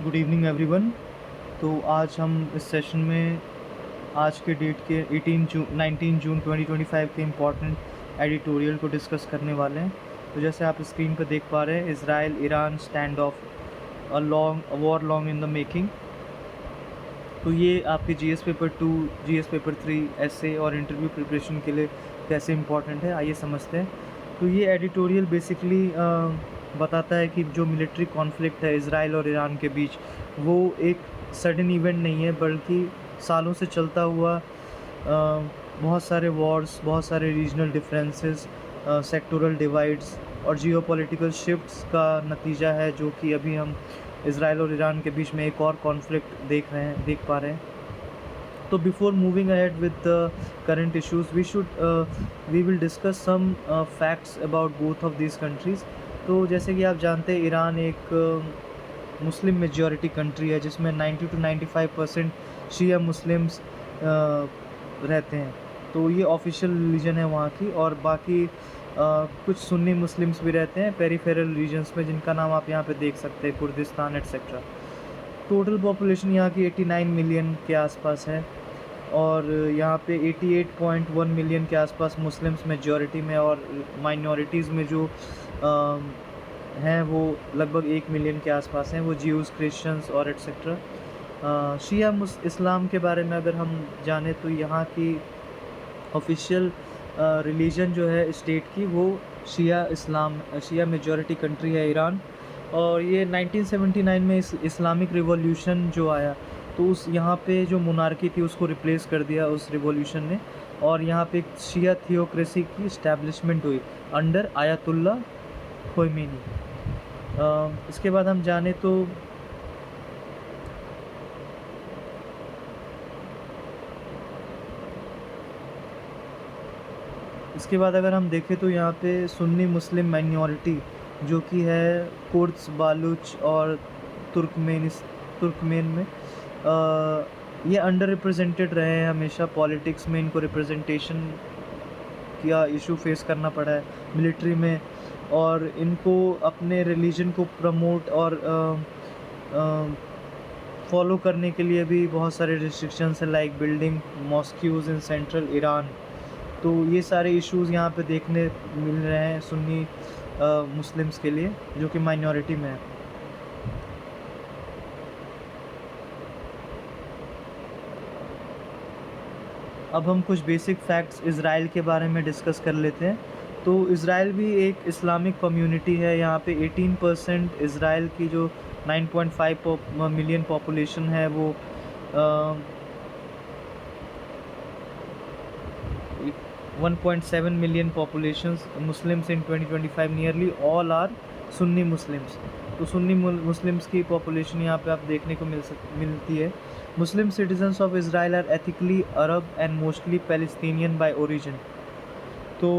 Good evening everyone. तो आज हम इस सेशन में आज के डेट के 19 जून 2025 के इम्पॉर्टेंट एडिटोरियल को डिस्कस करने वाले हैं। तो जैसे आप स्क्रीन पर देख पा रहे हैं, Israel Iran stand of a war long in the making. तो ये आपके जीएस पेपर 2, जीएस पेपर 3 ऐसे और इंटरव्यू प्रिपरेशन के लिए कैसे इम्पॉर्टेंट है, आइए समझते हैं। तो ये एडिटोरियल बेसिकली बताता है कि जो मिलिट्री कॉन्फ्लिक्ट है इज़राइल और ईरान के बीच, वो एक सडन इवेंट नहीं है, बल्कि सालों से चलता हुआ बहुत सारे वॉर्स, बहुत सारे रीजनल डिफरेंसेस, सेक्टोरल डिवाइड्स और जियोपॉलिटिकल शिफ्ट्स का नतीजा है, जो कि अभी हम इज़राइल और ईरान के बीच में एक और कॉन्फ्लिक्ट देख पा रहे हैं। तो before moving ahead with the current issues, we will discuss some facts about both of these countries. तो जैसे कि आप जानते हैं, ईरान एक मुस्लिम मेजॉरिटी कंट्री है, जिसमें 90 to 95% शिया मुस्लिम्स रहते हैं। तो ये ऑफिशियल रिलीजन है वहाँ की, और बाकी कुछ सुन्नी मुस्लिम्स भी रहते हैं पेरिफेरल रीजन्स में, जिनका नाम आप यहाँ पे देख सकते हैं, कुर्दिस्तान एट्सेट्रा। टोटल पॉपुलेशन यहाँ की 89 मिलियन के आसपास है, और यहाँ पे 88.1 मिलियन के आसपास मुस्लिम्स मेजॉरिटी में, और माइनॉरिटीज़ में जो हैं वो लगभग 1 मिलियन के आसपास हैं, वो ज्यूज़, क्रिश्चियंस और एट्सेट्रा। शिया इस्लाम के बारे में अगर हम जाने, तो यहाँ की ऑफिशियल रिलीजन जो है स्टेट की, वो शिया मेजॉरिटी कंट्री है ईरान। और ये 1979 में इस्लामिक रिवॉल्यूशन जो आया, तो उस यहाँ पे जो मोनार्की थी उसको रिप्लेस कर दिया उस रिवॉल्यूशन ने, और यहाँ पे एक शिया थियोक्रेसी की इस्टेब्लिशमेंट हुई अंडर आयतुल्ला खोमेनी। इसके बाद हम जाने तो इसके बाद अगर हम देखें, तो यहाँ पे सुन्नी मुस्लिम माइनॉरिटी जो कि है कुर्द्स, बालूच और तुर्कमेन में, ये अंडर रिप्रेजेंटेड रहे हैं हमेशा पॉलिटिक्स में। इनको रिप्रेजेंटेशन का इशू फेस करना पड़ा है मिलिट्री में, और इनको अपने रिलीजन को प्रमोट और फॉलो करने के लिए भी बहुत सारे रिस्ट्रिक्शंस हैं, like building mosques in central Iran. तो ये सारे इश्यूज़ यहाँ पे देखने मिल रहे हैं सुन्नी मुस्लिम्स के लिए, जो कि माइनॉरिटी में है। अब हम कुछ बेसिक फैक्ट्स इज़राइल के बारे में डिस्कस कर लेते हैं। तो इज़राइल भी एक इस्लामिक कम्युनिटी है। यहाँ पे 18% इज़राइल की जो 9.5 मिलियन पॉपुलेशन है, वो 1.7 million populations Muslims in 2025, nearly all are Sunni Muslims. तो सुन्नी मुस्लिम्स की पॉपुलेशन यहाँ पे आप देखने को मिलती है। Muslim citizens of Israel are ethically Arab and mostly Palestinian by origin. तो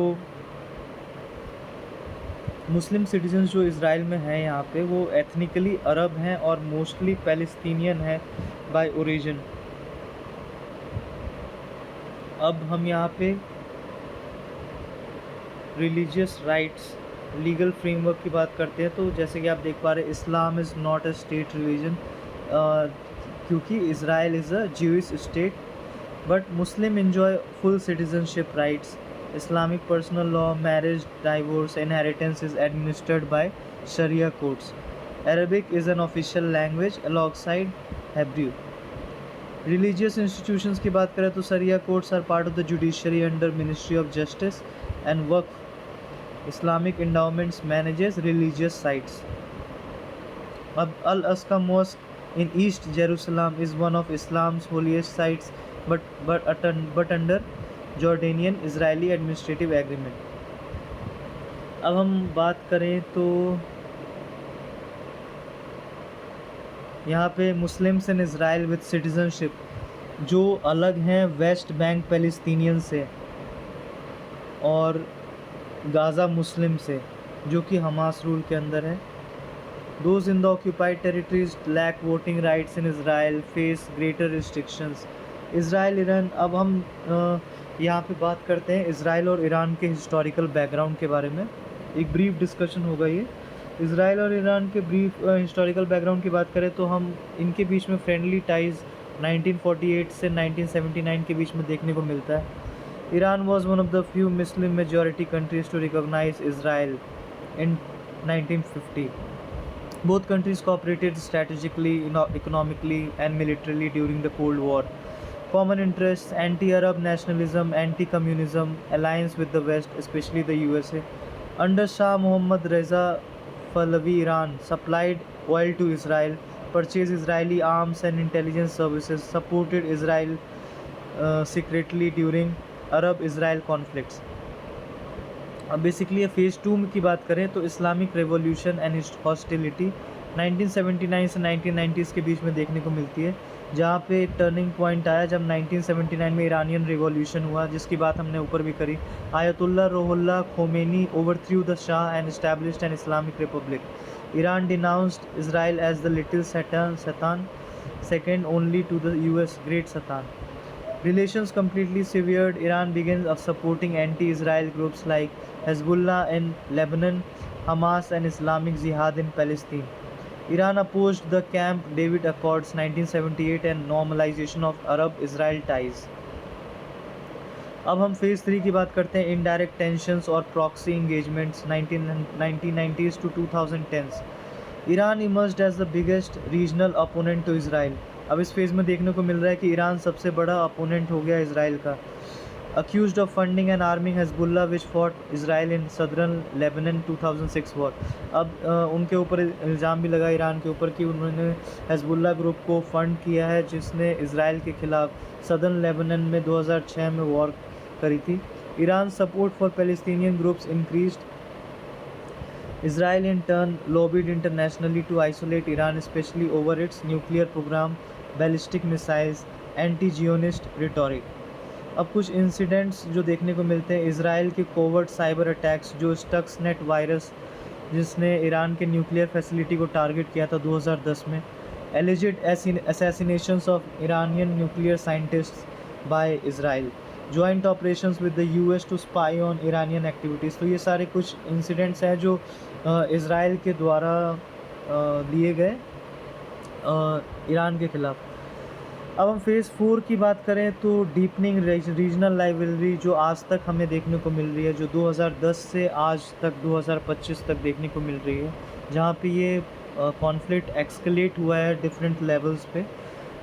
मुस्लिम सिटीजन्स जो इज़राइल में हैं यहाँ पे, वो एथनिकली अरब हैं और मोस्टली पैलेस्टीनियन है बाय ओरिजिन। अब हम यहाँ पे रिलीजियस राइट्स, लीगल फ्रेमवर्क की बात करते हैं। तो जैसे कि आप देख पा रहे हैं, Islam is not a state religion, क्योंकि Israel is a Jewish state, but Muslim enjoy full citizenship rights. Islamic personal law, marriage, divorce, inheritance is administered by Sharia courts. Arabic is an official language alongside Hebrew. Religious institutions की बात करें तो Sharia courts are part of the judiciary under Ministry of Justice and Waqf. Islamic endowments manages religious sites. Al-Aqsa Mosque in East Jerusalem is one of Islam's holiest sites, but under Jordanian Israeli administrative agreement. अब हम बात करें तो यहाँ पे Muslims in Israel with citizenship जो अलग हैं वेस्ट बैंक पैलेस्टीनियन से, और गाज़ा मुस्लिम से, जो कि हमास रूल के अंदर है। Those in the occupied territories lack voting rights in Israel, face greater restrictions. Israel Iran, अब हम यहाँ पे बात करते हैं इज़राइल और ईरान के हिस्टोरिकल बैकग्राउंड के बारे में। एक ब्रीफ डिस्कशन होगा ये। इसराइल और ईरान के ब्रीफ हिस्टोरिकल बैकग्राउंड की बात करें तो हम इनके बीच में फ्रेंडली टाइज़ 1948 से 1979 के बीच में देखने को मिलता है। Iran was one of the few Muslim majority countries to recognise Israel in 1950. Both countries cooperated strategically, economically, and militarily during the Cold War. Common interests, anti-Arab nationalism, anti-communism, alliance with the West, especially the USA. Under Shah Mohammad Reza Pahlavi, Iran supplied oil to Israel, purchased Israeli arms and intelligence services, supported Israel secretly during Arab-Israel conflicts. अब basically phase 2 की बात करें तो Islamic revolution and hostility 1979 से 1990s के बीच में देखने को मिलती है, जहाँ पे एक टर्निंग पॉइंट आया जब 1979 में ईरानियन रिवॉल्यूशन हुआ, जिसकी बात हमने ऊपर भी करी। Ayatollah Ruhollah Khomeini overthrew the Shah and established an Islamic republic. Iran denounced Israel as the little Satan, second only to the US great Satan. Relations completely severed. Iran began supporting anti-Israel groups like Hezbollah in Lebanon, Hamas and Islamic Jihad in Palestine. Iran opposed the Camp David Accords 1978 and normalization of Arab-Israel ties. अब हम phase 3 की बात करते हैं, indirect tensions और proxy engagements 1990s to 2010s. Iran emerged as the biggest regional opponent to Israel. अब इस phase में देखने को मिल रहा है कि ईरान सबसे बड़ा अपोनेंट हो गया इसराइल का। Accused of funding and arming Hezbollah which fought Israel in southern Lebanon 2006 war. अब उनके ऊपर इल्ज़ाम भी लगा ईरान के ऊपर कि उन्होंने हेजबुल्ला ग्रुप को फंड किया है, जिसने इसराइल के ख़िलाफ़ सदर्न लेबनन में 2006 में वॉर करी थी। Iran support for Palestinian groups increased. Israel in turn lobbied internationally to isolate Iran, especially over its nuclear program, ballistic missiles, anti-Zionist rhetoric. अब कुछ इंसिडेंट्स जो देखने को मिलते हैं, इसराइल के कोवर्ट साइबर अटैक्स, जो स्टक्सनेट वायरस जिसने ईरान के न्यूक्लियर फैसिलिटी को टारगेट किया था 2010 में, alleged assassinations of Iranian nuclear scientists by Israel, joint operations with the US to spy on Iranian activities. तो ये सारे कुछ इंसिडेंट्स हैं जो इसराइल के द्वारा लिए गए ईरान के ख़िलाफ़। अब हम फेज़ 4 की बात करें तो डीपनिंग रीजनल राइवलरी जो आज तक हमें देखने को मिल रही है, जो 2010 से आज तक 2025 तक देखने को मिल रही है, जहाँ पे ये कॉन्फ्लिक्ट एक्सकलेट हुआ है डिफरेंट लेवल्स पे।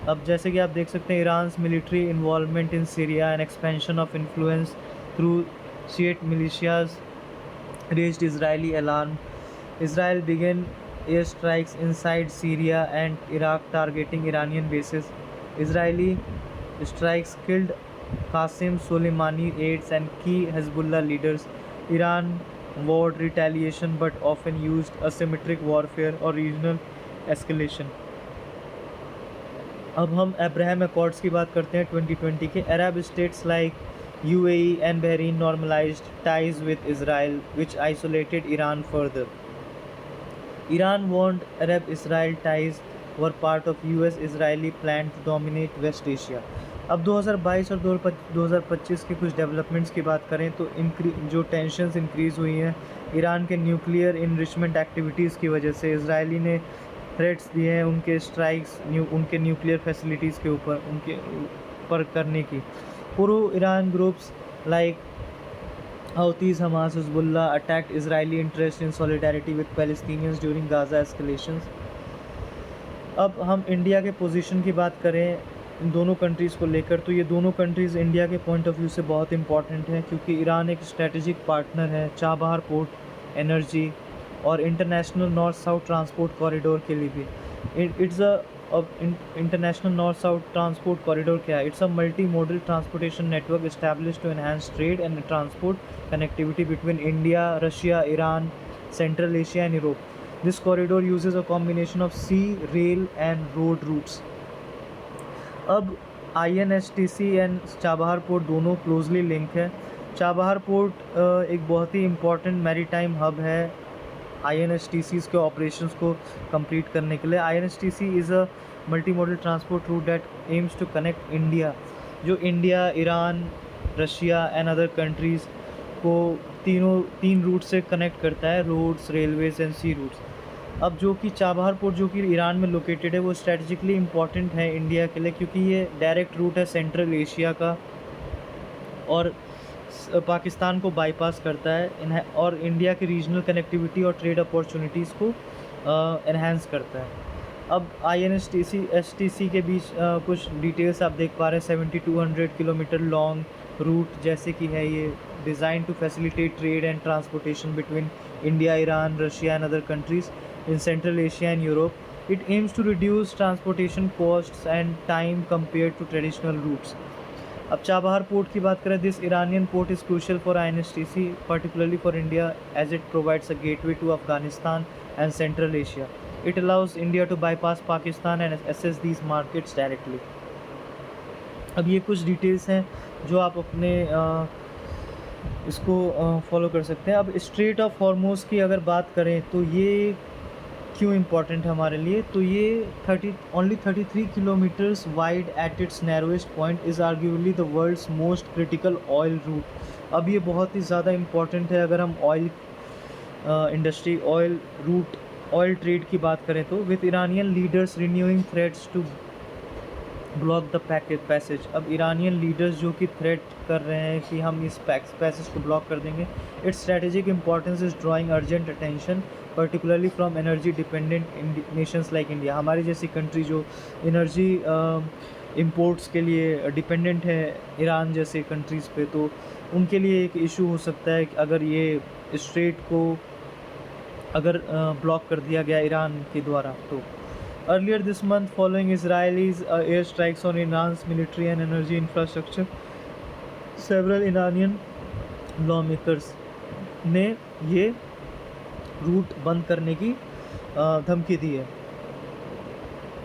अब जैसे कि आप देख सकते हैं, Iran's military involvement in Syria and expansion of influence through Shiite militias raised Israeli alarm. Israel began airstrikes inside Syria and Iraq targeting Iranian bases. Israeli strikes killed Qasem Soleimani aides and key Hezbollah leaders. Iran vowed retaliation but often used asymmetric warfare or regional escalation. अब हम Abraham accords की बात करते हैं 2020 के। अरब states like UAE and Bahrain normalized ties with Israel, which isolated Iran further. Iran warned Arab-Israel ties were part of US-Israeli plan to dominate West Asia. अब 2022 और 2025 के कुछ डेवलपमेंट्स की बात करें तो जो टेंशन्स इंक्रीज़ हुई हैं ईरान के न्यूक्लियर इनरिचमेंट एक्टिविटीज़ की वजह से। इसराइली ने थ्रेट्स दिए हैं उनके स्ट्राइक्स उनके न्यूक्लियर फैसिलिटीज़ के ऊपर करने की। Pro-Iran groups like Houthis, Hamas, Hezbollah attacked Israeli interests in solidarity with Palestinians during Gaza escalations. अब हम इंडिया के पोजीशन की बात करें इन दोनों कंट्रीज़ को लेकर, तो ये दोनों कंट्रीज़ इंडिया के पॉइंट ऑफ व्यू से बहुत इंपॉर्टेंट हैं, क्योंकि ईरान एक स्ट्रेटजिक पार्टनर है चाबहार पोर्ट एनर्जी और international north south transport corridor के लिए भी। It's a international north south transport corridor क्या है? It's a multi modal transportation network established to enhance trade and transport connectivity between India, Russia, Iran, central Asia and Europe. This corridor uses a combination of sea, rail and road routes. अब INSTC and Chabahar port दोनों closely link है. Chabahar port एक बहुत ही important maritime hub है INSTCs के operations को complete करने के लिए. INSTC is a multi modal transport route that aims to connect India, जो India, Iran, Russia and other countries को तीन रूट से कनेक्ट करता है, roads, railways and sea routes. अब जो कि चाबहार पोर्ट जो कि ईरान में लोकेटेड है, वो स्ट्रेटजिकली इम्पॉर्टेंट है इंडिया के लिए, क्योंकि ये डायरेक्ट रूट है सेंट्रल एशिया का और पाकिस्तान को बाईपास करता है और इंडिया की रीजनल कनेक्टिविटी और ट्रेड अपॉर्चुनिटीज़ को एनहांस करता है। अब INSTC के बीच कुछ डिटेल्स आप देख पा रहे हैं। 7200 किलोमीटर लॉन्ग रूट जैसे कि है ये, design to facilitate trade and transportation between India, Iran, Russia and other countries in central Asia and Europe. It aims to reduce transportation costs and time compare to traditional routes. अब Chabahar port की बात करें, this Iranian port is crucial for INSTC, particularly for India, as it provides a gateway to Afghanistan and Central Asia. It allows India to bypass Pakistan and access these markets directly. अब ये कुछ details हैं जो आप अपने इसको follow कर सकते हैं। अब स्ट्रेट ऑफ हॉर्मोज की अगर बात करें तो ये क्यों इम्पॉर्टेंट है हमारे लिए, तो ये 33 kilometres wide at its narrowest point is arguably the world's most critical oil route. अब ये बहुत ही ज़्यादा इम्पॉर्टेंट है अगर हम ऑयल इंडस्ट्री, ऑयल ट्रेड की बात करें तो। With Iranian leaders renewing threats to block the passage. अब ईरानियन लीडर्स जो कि थ्रेट कर रहे हैं कि हम इस पैसेज को ब्लॉक कर देंगे। It's strategic importance is drawing urgent attention particularly from energy dependent Nations like India. हमारी जैसी कंट्री जो एनर्जी इंपोर्ट्स के लिए डिपेंडेंट है ईरान जैसे कंट्रीज़ पे, तो उनके लिए एक इशू हो सकता है कि अगर ये स्ट्रेट को अगर ब्लॉक कर दिया गया ईरान के द्वारा तो। Earlier this month, following Israelis' airstrikes on Iran's military and energy infrastructure, several Iranian lawmakers ने ये रूट बंद करने की धमकी दी है।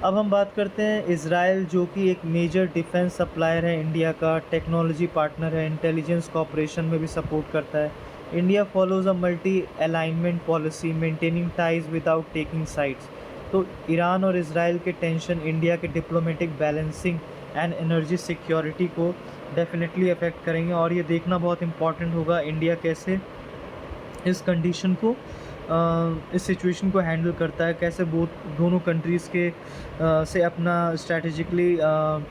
अब हम बात करते हैं इज़राइल, जो कि एक मेजर डिफेंस सप्लायर है इंडिया का, टेक्नोलॉजी पार्टनर है, इंटेलिजेंस कॉपरेशन में भी सपोर्ट करता है। India follows a multi alignment policy, maintaining ties without taking sides. तो ईरान और इज़राइल के टेंशन इंडिया के diplomatic balancing and energy security को डेफिनेटली अफेक्ट करेंगे और ये देखना बहुत इम्पॉर्टेंट होगा इंडिया कैसे इस कंडीशन को इस सिचुएशन को हैंडल करता है, कैसे दोनों कंट्रीज़ के से अपना स्ट्रैटेजिकली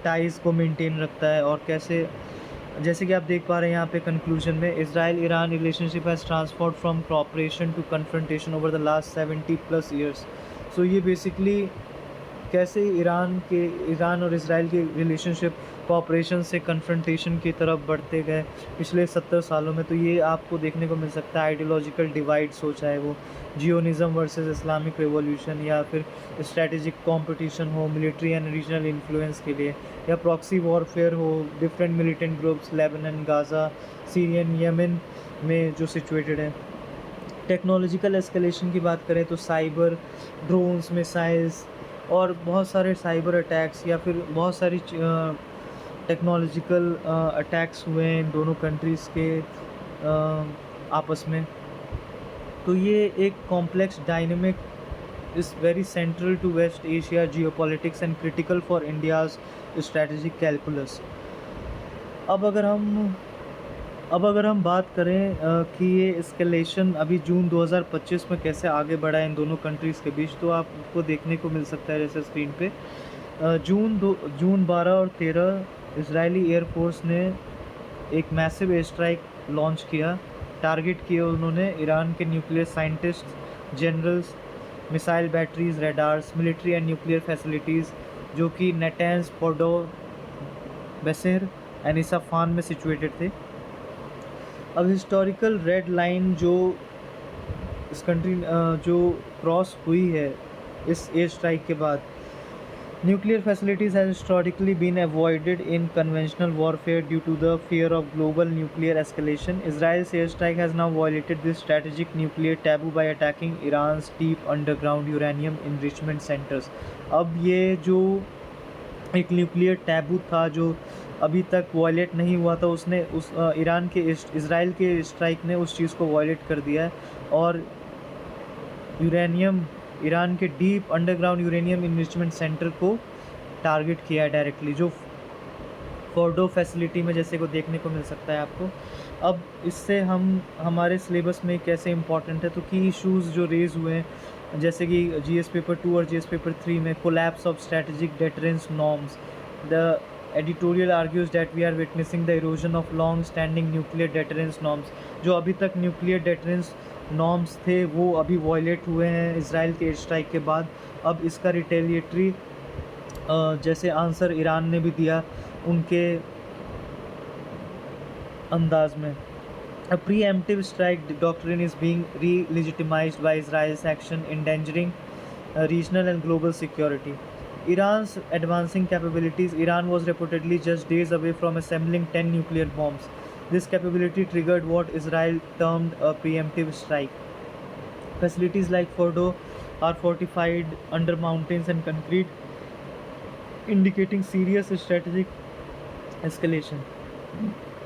टाइज़ को मेंटेन रखता है और कैसे, जैसे कि आप देख पा रहे हैं यहाँ पे कंक्लूजन में, Israel Iran relationship has transformed from cooperation to confrontation over the last 70+ years. So ये बेसिकली कैसे ईरान और इज़राइल के रिलेशनशिप कॉपरेशन से कन्फ्रंटेशन की तरफ बढ़ते गए पिछले 70 सालों में। तो ये आपको देखने को मिल सकता है आइडियोलॉजिकल डिवाइड्स हो, चाहे वो जियोनिज़म वर्सेस इस्लामिक रिवॉल्यूशन या फिर स्ट्रैटेजिक कंपटीशन हो मिलिट्री एंड रीजनल इन्फ्लुएंस के लिए, या प्रॉक्सी वॉरफेयर हो, different militant groups Lebanon, Gaza, Syrian, Yemen में जो सिचुएटेड है। टेक्नोलॉजिकल एस्केलेशन की बात करें तो साइबर, ड्रोन्स, मिसाइल्स और बहुत सारे साइबर अटैक्स या फिर बहुत सारी टेक्नोलॉजिकल अटैक्स हुए हैं इन दोनों कंट्रीज़ के आपस में। तो ये एक complex dynamic is very central to West Asia geopolitics and critical for India's strategic calculus. अब अगर हम बात करें कि ये एस्केलेशन अभी जून 2025 में कैसे आगे बढ़ा है इन दोनों कंट्रीज़ के बीच, तो आपको देखने को मिल सकता है जैसे स्क्रीन पे जून 12 और 13 इजरायली एयरफोर्स ने एक मैसिव एयर स्ट्राइक लॉन्च किया। टारगेट किए उन्होंने ईरान के nuclear scientist, generals, missile batteries, radars, military and nuclear facilities जो कि नेटेंस, फोर्डो, बेसेर एंड इसाफान में सिचुएटेड थे। अब हिस्टोरिकल रेड लाइन जो इस कंट्री जो क्रॉस हुई है इस एयर स्ट्राइक के बाद, nuclear facilities has historically been avoided in conventional warfare due to the fear of global nuclear escalation. Israel's air strike has now violated this strategic nuclear taboo by attacking Iran's deep underground uranium enrichment centres. अब ये जो एक nuclear taboo था जो अभी तक violet नहीं हुआ था, उसने इज़राइल के स्ट्राइक ने उस चीज़ को वायलेट कर दिया है और ईरान के deep underground uranium enrichment centre को टारगेट किया है डायरेक्टली, जो फोर्डो फैसिलिटी में जैसे को देखने को मिल सकता है आपको। अब इससे हम हमारे सिलेबस में कैसे इम्पोर्टेंट है, तो की इश्यूज़ जो रेज़ हुए हैं जैसे कि जीएस पेपर 2 और जीएस पेपर 3 में collapse of strategic deterrence norms, the editorial argues that we are witnessing the erosion of long standing nuclear deterrence norms. जो अभी तक न्यूक्लियर डेटरेंस नॉर्म्स थे वो अभी वॉयलेट हुए हैं इसराइल के एयर स्ट्राइक के बाद। अब इसका रिटेलिएटरी जैसे आंसर ईरान ने भी दिया उनके अंदाज में। A preemptive strike doctrine is being re-legitimized by Israel's action, endangering regional and global security. Iran's advancing capabilities. Iran was reportedly just days away from assembling 10 nuclear bombs. This capability triggered what Israel termed a preemptive strike. Facilities like Fordo are fortified under mountains and concrete, indicating serious strategic escalation.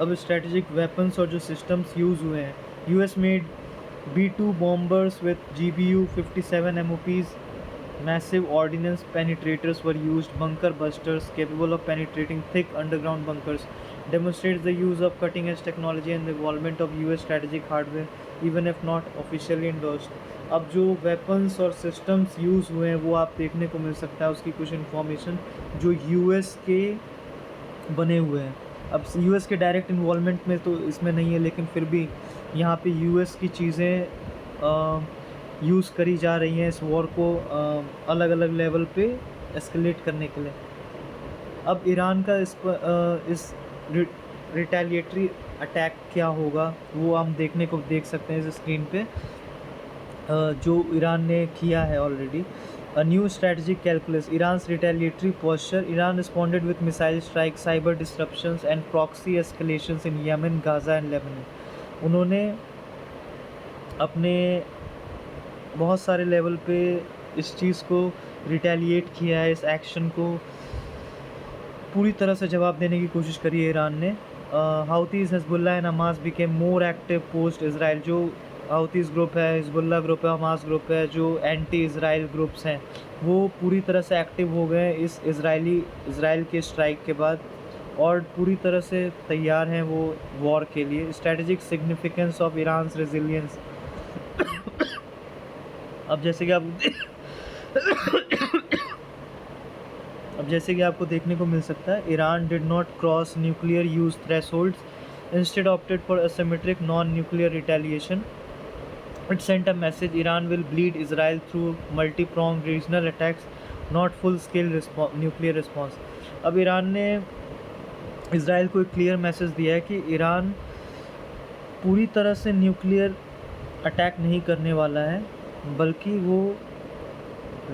अब strategic weapons और जो systems use हुए हैं, US made B-2 bombers with GBU-57 MOPs, massive ordnance penetrators were used, bunker busters capable of penetrating thick underground bunkers, demonstrates the use of cutting edge technology and the involvement of US strategic hardware even if not officially endorsed. अब जो weapons और systems use हुए हैं वो आप देखने को मिल सकता है, उसकी कुछ इन्फॉर्मेशन जो यूएस के बने हुए हैं। अब यूएस के डायरेक्ट इन्वॉल्वमेंट में तो इसमें नहीं है, लेकिन फिर भी यहाँ पे यूएस की चीज़ें यूज़ करी जा रही हैं इस वॉर को अलग अलग लेवल पे एस्केलेट करने के लिए। अब ईरान का इस रिटेलिएटरी अटैक क्या होगा वो हम देख सकते हैं इस स्क्रीन पे, जो ईरान ने किया है already. A new strategic calculus, Iran's retaliatory posture. Iran responded with missile strikes, cyber disruptions and proxy escalations in Yemen, Gaza and Lebanon. उन्होंने अपने बहुत सारे लेवल पे इस चीज़ को रिटेलिएट किया है, इस एक्शन को पूरी तरह से जवाब देने की कोशिश करी है ईरान ने। Houthis, Hezbollah and Hamas became more active post Israel. जो हाउतीज़ ग्रुप है, हिजबुल्लाह ग्रुप है, हमास ग्रुप है, जो एंटी इजराइल ग्रुप्स हैं वो पूरी तरह से एक्टिव हो गए इस इजराइल के स्ट्राइक के बाद और पूरी तरह से तैयार हैं वो वॉर के लिए। Strategic significance of Iran's resilience. अब जैसे कि आपको देखने को मिल सकता है, Iran did not cross nuclear use thresholds, instead opted for asymmetric non nuclear retaliation. It sent a message: Iran will bleed Israel through multi-pronged regional attacks, not full-scale nuclear response. अब Iran ने Israel को एक clear message दिया है कि Iran पूरी तरह से न्यूक्लियर अटैक नहीं करने वाला है, बल्कि वो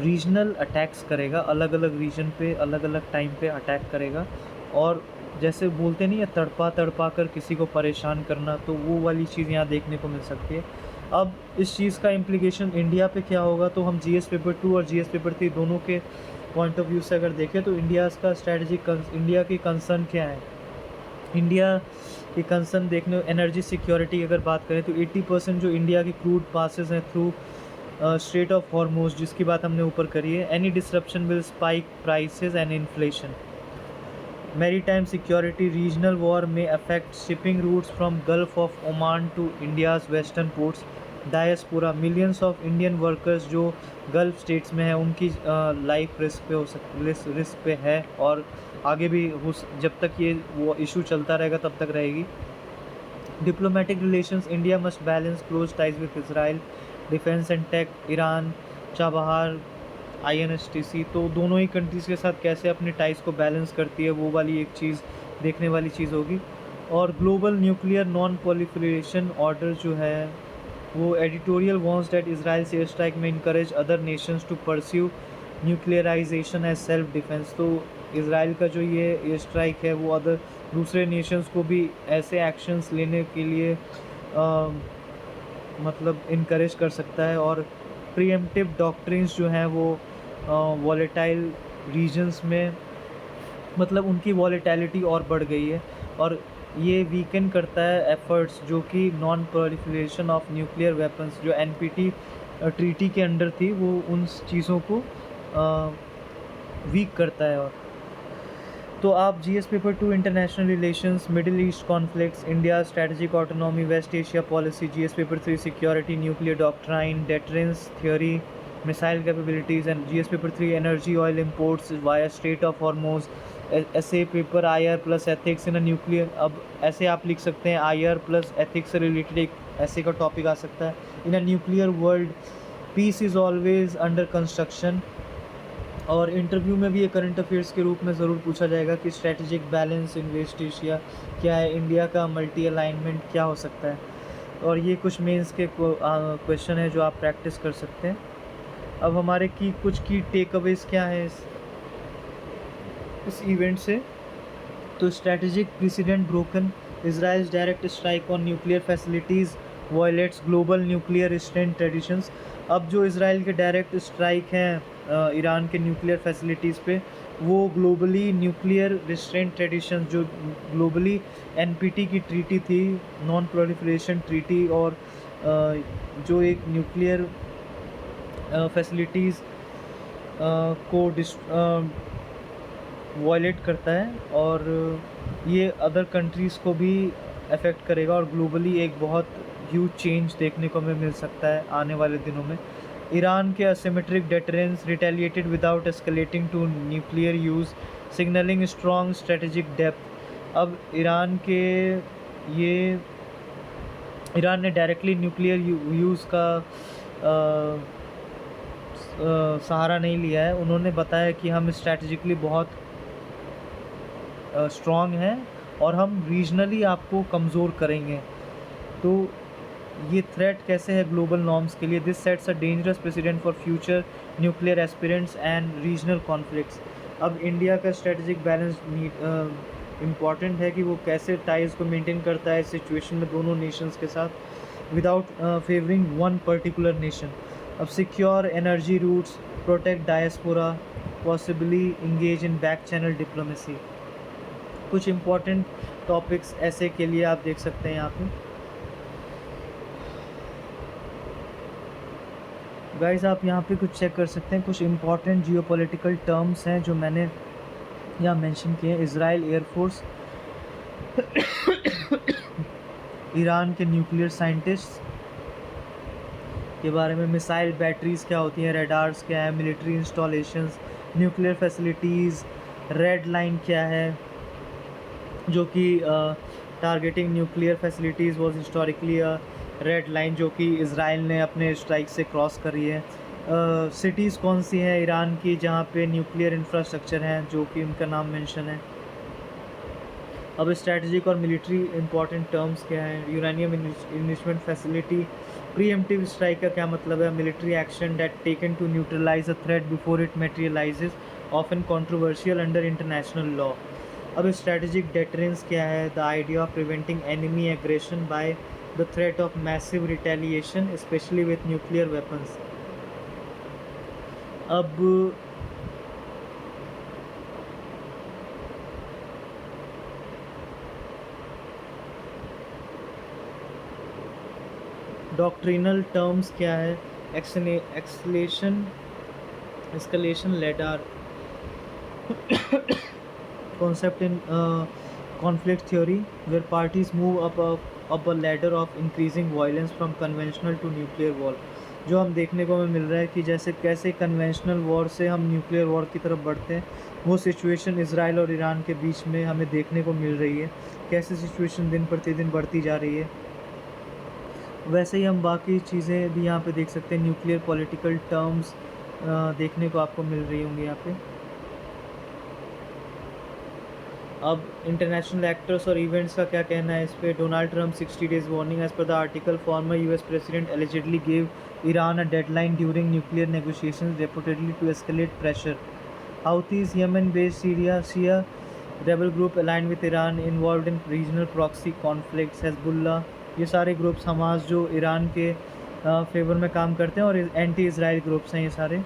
रीजनल अटैक्स करेगा, अलग अलग रीजन पे अलग अलग टाइम पे अटैक करेगा। और जैसे बोलते नहीं है तड़पा तड़पा कर किसी को परेशान करना, तो वो वाली चीज़ यहाँ देखने को मिल सकती है। अब इस चीज़ का इम्प्लीकेशन इंडिया पे क्या होगा, तो हम जीएस पेपर 2 और जीएस पेपर 3 दोनों के पॉइंट ऑफ व्यू से अगर देखें तो इंडिया की कंसर्न क्या है। इंडिया की कंसर्न देखने एनर्जी सिक्योरिटी की अगर बात करें तो 80% जो इंडिया की क्रूड पासेस हैं थ्रू स्ट्रेट ऑफ हॉर्मुज़, जिसकी बात हमने ऊपर करी है। Any disruption will spike prices and inflation. Maritime security, regional war may affect shipping routes from Gulf of Oman to India's western ports. Diaspora, millions of Indian workers जो gulf states में है उनकी लाइफ रिस्क पे है और आगे भी जब तक ये वो इशू चलता रहेगा तब तक रहेगी। Diplomatic relations, India must balance close ties with Israel. Defence and tech, Iran, Chabahar, INSTC, तो दोनों ही कंट्रीज़ के साथ कैसे अपने टाइज को बैलेंस करती है वो वाली एक चीज़ देखने वाली चीज़ होगी। और global nuclear non proliferation order जो है वो editorial wants that Israel air strike में encourage other nations to pursue nuclearisation as self defence. तो इजराइल का जो ये एयर स्ट्राइक है वो दूसरे नेशंस को भी ऐसे एक्शंस लेने के लिए मतलब इनकरेज कर सकता है। और प्रीएम्प्टिव डॉक्ट्रिन्स जो हैं वो वॉलेटाइल रीजन्स में मतलब उनकी वॉलेटिलिटी और बढ़ गई है और ये वीकन करता है एफर्ट्स जो कि non proliferation of nuclear weapons जो NPT ट्रीटी के अंडर थी वो उन चीज़ों को वीक करता है। और तो आप GS paper 2 international relations, Middle East conflicts, India strategic autonomy, West Asia policy, GS paper 3 security, nuclear doctrine, deterrence theory, missile capabilities, and GS paper 3 energy oil imports via Strait of Hormuz, essay paper IR plus ethics in a nuclear. अब ऐसे आप लिख सकते हैं IR plus ethics से related एक essay का topic आ सकता है। In a nuclear world piece is always under construction. और इंटरव्यू में भी ये करंट अफेयर्स के रूप में ज़रूर पूछा जाएगा कि strategic balance in West Asia क्या है, इंडिया का मल्टी अलाइनमेंट क्या हो सकता है। और ये कुछ मेंस के क्वेश्चन है जो आप प्रैक्टिस कर सकते हैं। अब हमारे कुछ की टेक अवेज क्या है इस इवेंट से। तो strategic president broken, Israel's direct strike on nuclear facilities violets global nuclear restraint traditions. अब जो इसराइल के डायरेक्ट स्ट्राइक हैं ईरान के न्यूक्लियर फैसिलिटीज़ पे, वो ग्लोबली न्यूक्लियर रिस्ट्रेंट ट्रेडिशंस जो ग्लोबली एनपीटी की ट्रीटी थी, नॉन प्रोलिफरेशन ट्रीटी, और जो एक न्यूक्लियर फैसिलिटीज़ को वायलेट करता है, और ये अदर कंट्रीज़ को भी अफेक्ट करेगा और ग्लोबली एक बहुत ह्यूज चेंज देखने को हमें मिल सकता है आने वाले दिनों में। ईरान के asymmetric deterrence retaliated without escalating to nuclear use, signalling strong strategic depth. अब ईरान ने डायरेक्टली न्यूक्लियर यूज़ का सहारा नहीं लिया है। उन्होंने बताया कि हम स्ट्रैटेजिकली बहुत स्ट्रॉन्ग हैं और हम रीजनली आपको कमज़ोर करेंगे। तो ये थ्रेट कैसे है ग्लोबल नॉर्म्स के लिए। This sets a dangerous president for future nuclear aspirants and regional conflicts. अब इंडिया का स्ट्रेटजिक बैलेंस इम्पॉर्टेंट है कि वो कैसे टाइज़ को मेंटेन करता है इस सिचुएशन में दोनों नेशंस के साथ, without favouring one particular nation. अब secure energy routes, protect diaspora, possibly engage in back channel diplomacy. कुछ इम्पॉर्टेंट टॉपिक्स ऐसे के लिए आप देख सकते हैं यहाँ पे। गाइस आप यहाँ पे कुछ चेक कर सकते हैं, कुछ इम्पॉर्टेंट जियोपॉलिटिकल टर्म्स हैं जो मैंने यहाँ मेंशन किए हैं। इजराइल एयरफोर्स, ईरान के न्यूक्लियर साइंटिस्ट के बारे में, मिसाइल बैटरीज़ क्या होती हैं, रेडार्स क्या है, military installations, nuclear facilities, red line क्या है जो कि targeting nuclear facilities was historically red line जो कि इज़राइल ने अपने स्ट्राइक से क्रॉस करी है। सिटीज़ कौन सी हैं ईरान की जहाँ पे न्यूक्लियर इंफ्रास्ट्रक्चर हैं जो कि उनका नाम मेंशन है। अब स्ट्रेटजिक और मिलिट्री इंपॉर्टेंट टर्म्स क्या हैं। Uranium investment facility, preemptive strike का क्या मतलब है, military action that taken to neutralise a threat before it materialises, often controversial under international law. अब स्ट्रेटजिक डेटरेंस क्या है, the idea of preventing enemy aggression by the threat of massive retaliation especially with nuclear weapons. अब doctrinal terms क्या है, escalation ladder, concept in conflict theory where parties move up a ladder of increasing violence from conventional to nuclear war। जो हम देखने को हमें मिल रहा है कि जैसे कैसे कन्वेंशनल वॉर से हम न्यूक्लियर वॉर की तरफ बढ़ते हैं, वो सिचुएशन इसराइल और ईरान के बीच में हमें देखने को मिल रही है। कैसे सिचुएशन दिन प्रतिदिन बढ़ती जा रही है, वैसे ही हम बाकी चीज़ें भी यहाँ पे देख सकते हैं। न्यूक्लियर पॉलिटिकल टर्म्स देखने को आपको मिल रही होंगी यहाँ पे। अब इंटरनेशनल एक्टर्स और इवेंट्स का क्या कहना है इस पर। Donald Trump 60 days warning as per the article, former US president allegedly give Iran a deadline during nuclear negotiations reportedly to escalate pressure. Houthis Yemen based Syria Shia rebel group aligned with Iran involve in regional proxy conflicts. Hezbollah, ये सारे groups Hamas जो Iran के favour में काम करते हैं और anti Israel groups हैं ये सारे।